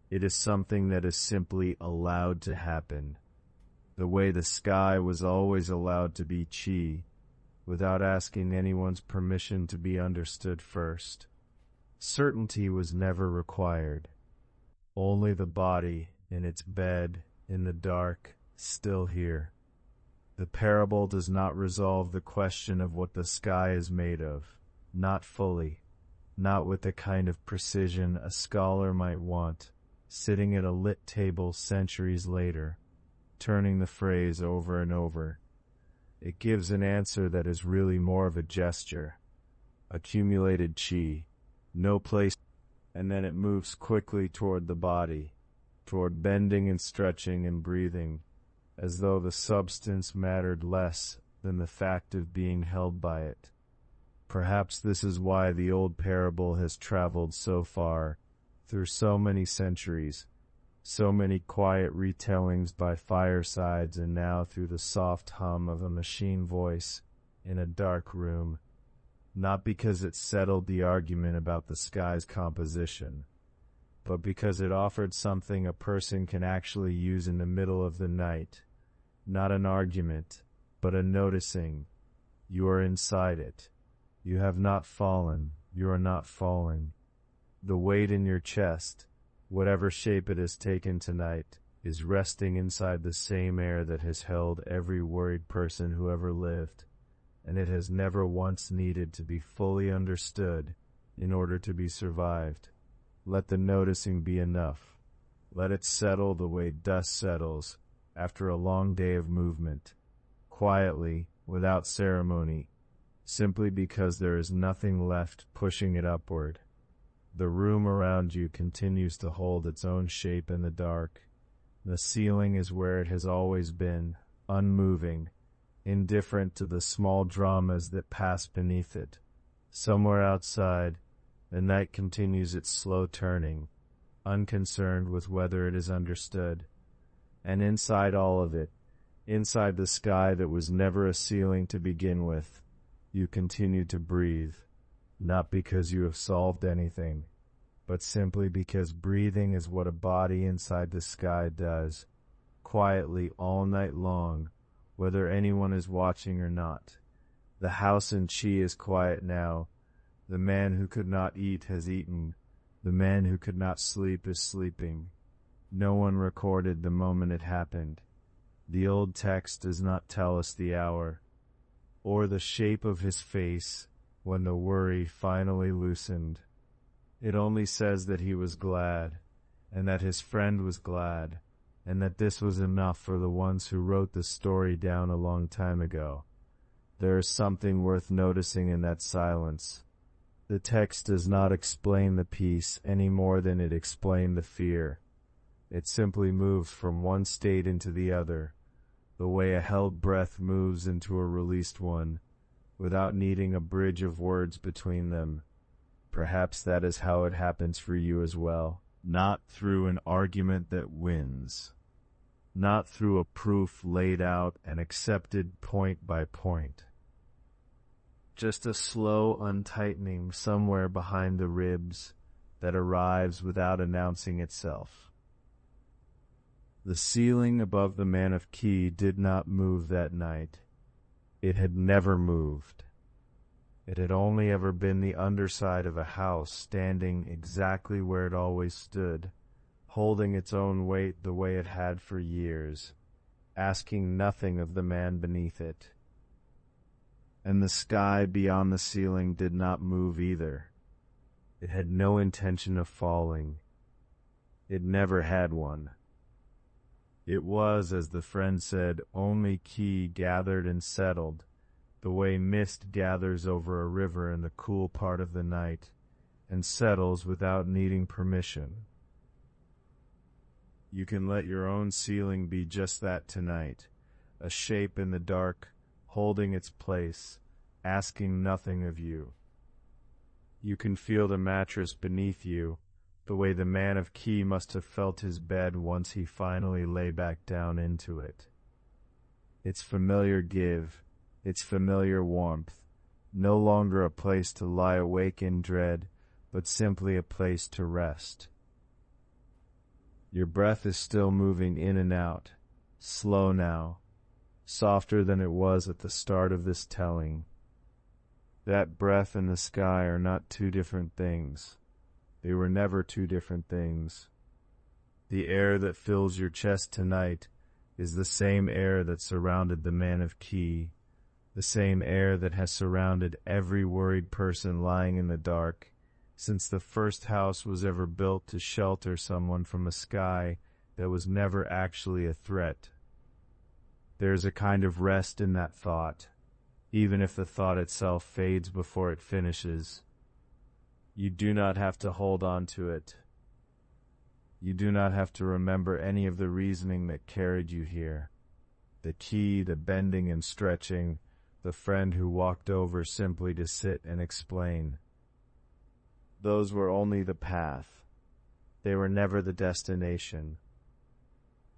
It is something that is simply allowed to happen, the way the sky was always allowed to be chi, without asking anyone's permission to be understood first. Certainty was never required. Only the body, in its bed, in the dark, still here. The parable does not resolve the question of what the sky is made of, not fully, not with the kind of precision a scholar might want, sitting at a lit table centuries later, turning the phrase over and over. It gives an answer that is really more of a gesture, accumulated chi, no place, and then it moves quickly toward the body, toward bending and stretching and breathing. as though the substance mattered less than the fact of being held by it. Perhaps this is why the old parable has traveled so far, through so many centuries, so many quiet retellings by firesides, and now through the soft hum of a machine voice in a dark room, not because it settled the argument about the sky's composition, but because it offered something a person can actually use in the middle of the night. Not an argument, but a noticing. You are inside it. You have not fallen. You are not falling. The weight in your chest, whatever shape it has taken tonight, is resting inside the same air that has held every worried person who ever lived, and it has never once needed to be fully understood in order to be survived. Let the noticing be enough. Let it settle the way dust settles after a long day of movement, quietly, without ceremony, simply because there is nothing left pushing it upward. The room around you continues to hold its own shape in the dark. The ceiling is where it has always been, unmoving, indifferent to the small dramas that pass beneath it. Somewhere outside, the night continues its slow turning, unconcerned with whether it is understood. And inside all of it, inside the sky that was never a ceiling to begin with, you continue to breathe, not because you have solved anything, but simply because breathing is what a body inside the sky does, quietly all night long, whether anyone is watching or not. The house in Chi is quiet now. The man who could not eat has eaten. The man who could not sleep is sleeping. No one recorded the moment it happened. The old text does not tell us the hour, or the shape of his face when the worry finally loosened. It only says that he was glad, and that his friend was glad, and that this was enough for the ones who wrote the story down a long time ago. There is something worth noticing in that silence. The text does not explain the peace any more than it explained the fear. It simply moves from one state into the other, the way a held breath moves into a released one, without needing a bridge of words between them. Perhaps that is how it happens for you as well. Not through an argument that wins. Not through a proof laid out and accepted point by point. Just a slow untightening somewhere behind the ribs that arrives without announcing itself. The ceiling above the man of Ki did not move that night. It had never moved. It had only ever been the underside of a house standing exactly where it always stood, holding its own weight the way it had for years, asking nothing of the man beneath it. And the sky beyond the ceiling did not move either. It had no intention of falling. It never had one. It was, as the friend said, only Ki gathered and settled, the way mist gathers over a river in the cool part of the night, and settles without needing permission. You can let your own ceiling be just that tonight, a shape in the dark, holding its place, asking nothing of you. You can feel the mattress beneath you, the way the man of Ki must have felt his bed once he finally lay back down into it. Its familiar give, its familiar warmth, no longer a place to lie awake in dread, but simply a place to rest. Your breath is still moving in and out, slow now, softer than it was at the start of this telling. That breath and the sky are not two different things. They were never two different things. The air that fills your chest tonight is the same air that surrounded the man of Ki, the same air that has surrounded every worried person lying in the dark since the first house was ever built to shelter someone from a sky that was never actually a threat. There is a kind of rest in that thought, even if the thought itself fades before it finishes. You do not have to hold on to it. You do not have to remember any of the reasoning that carried you here. The key, the bending and stretching, the friend who walked over simply to sit and explain. Those were only the path. They were never the destination.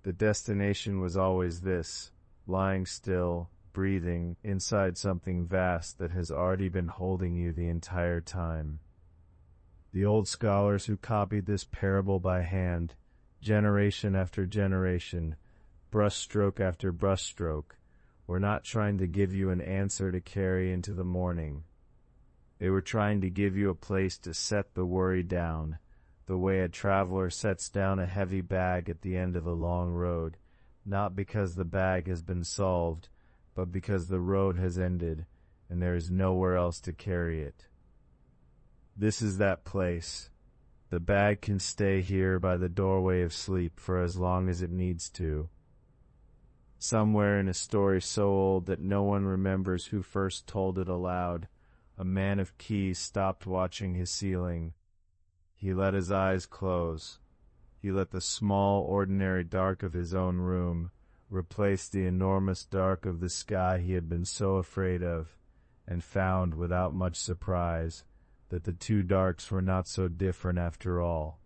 The destination was always this, lying still, breathing, inside something vast that has already been holding you the entire time. The old scholars who copied this parable by hand, generation after generation, brushstroke after brushstroke, were not trying to give you an answer to carry into the morning. They were trying to give you a place to set the worry down, the way a traveler sets down a heavy bag at the end of a long road, not because the bag has been solved, but because the road has ended and there is nowhere else to carry it. This is that place. The bag can stay here by the doorway of sleep for as long as it needs to. Somewhere in a story so old that no one remembers who first told it aloud, a man of keys stopped watching his ceiling. He let his eyes close. He let the small, ordinary dark of his own room replace the enormous dark of the sky he had been so afraid of, and found, without much surprise, that the two darks were not so different after all.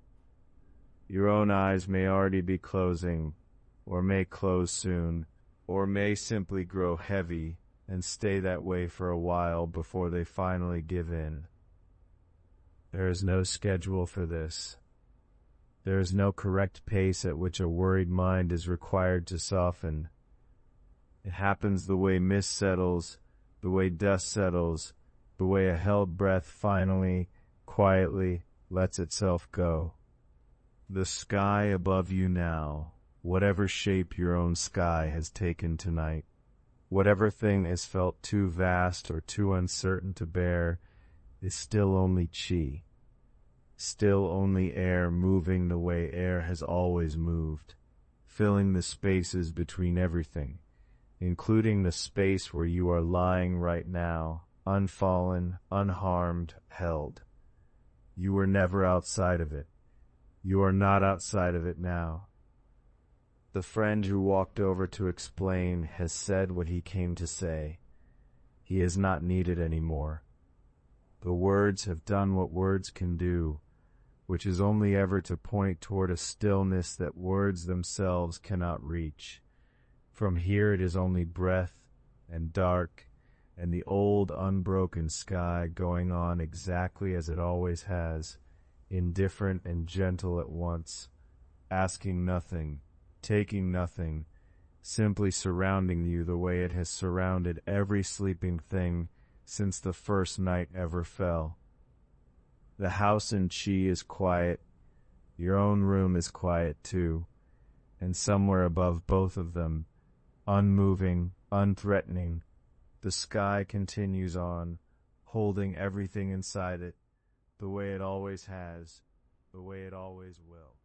Your own eyes may already be closing, or may close soon, or may simply grow heavy and stay that way for a while before they finally give in. There is no schedule for this. There is no correct pace at which a worried mind is required to soften. It happens the way mist settles, the way dust settles, the way a held breath finally, quietly lets itself go. The sky above you now, whatever shape your own sky has taken tonight, whatever thing is felt too vast or too uncertain to bear, is still only chi, still only air moving the way air has always moved, filling the spaces between everything, including the space where you are lying right now, unfallen, unharmed, held. You were never outside of it. You are not outside of it now. The friend who walked over to explain has said what he came to say. He is not needed anymore. The words have done what words can do, which is only ever to point toward a stillness that words themselves cannot reach. From here it is only breath and dark and the old unbroken sky going on exactly as it always has, indifferent and gentle at once, asking nothing, taking nothing, simply surrounding you the way it has surrounded every sleeping thing since the first night ever fell. The house in Chi is quiet, your own room is quiet too, and somewhere above both of them, unmoving, unthreatening, the sky continues on, holding everything inside it, the way it always has, the way it always will.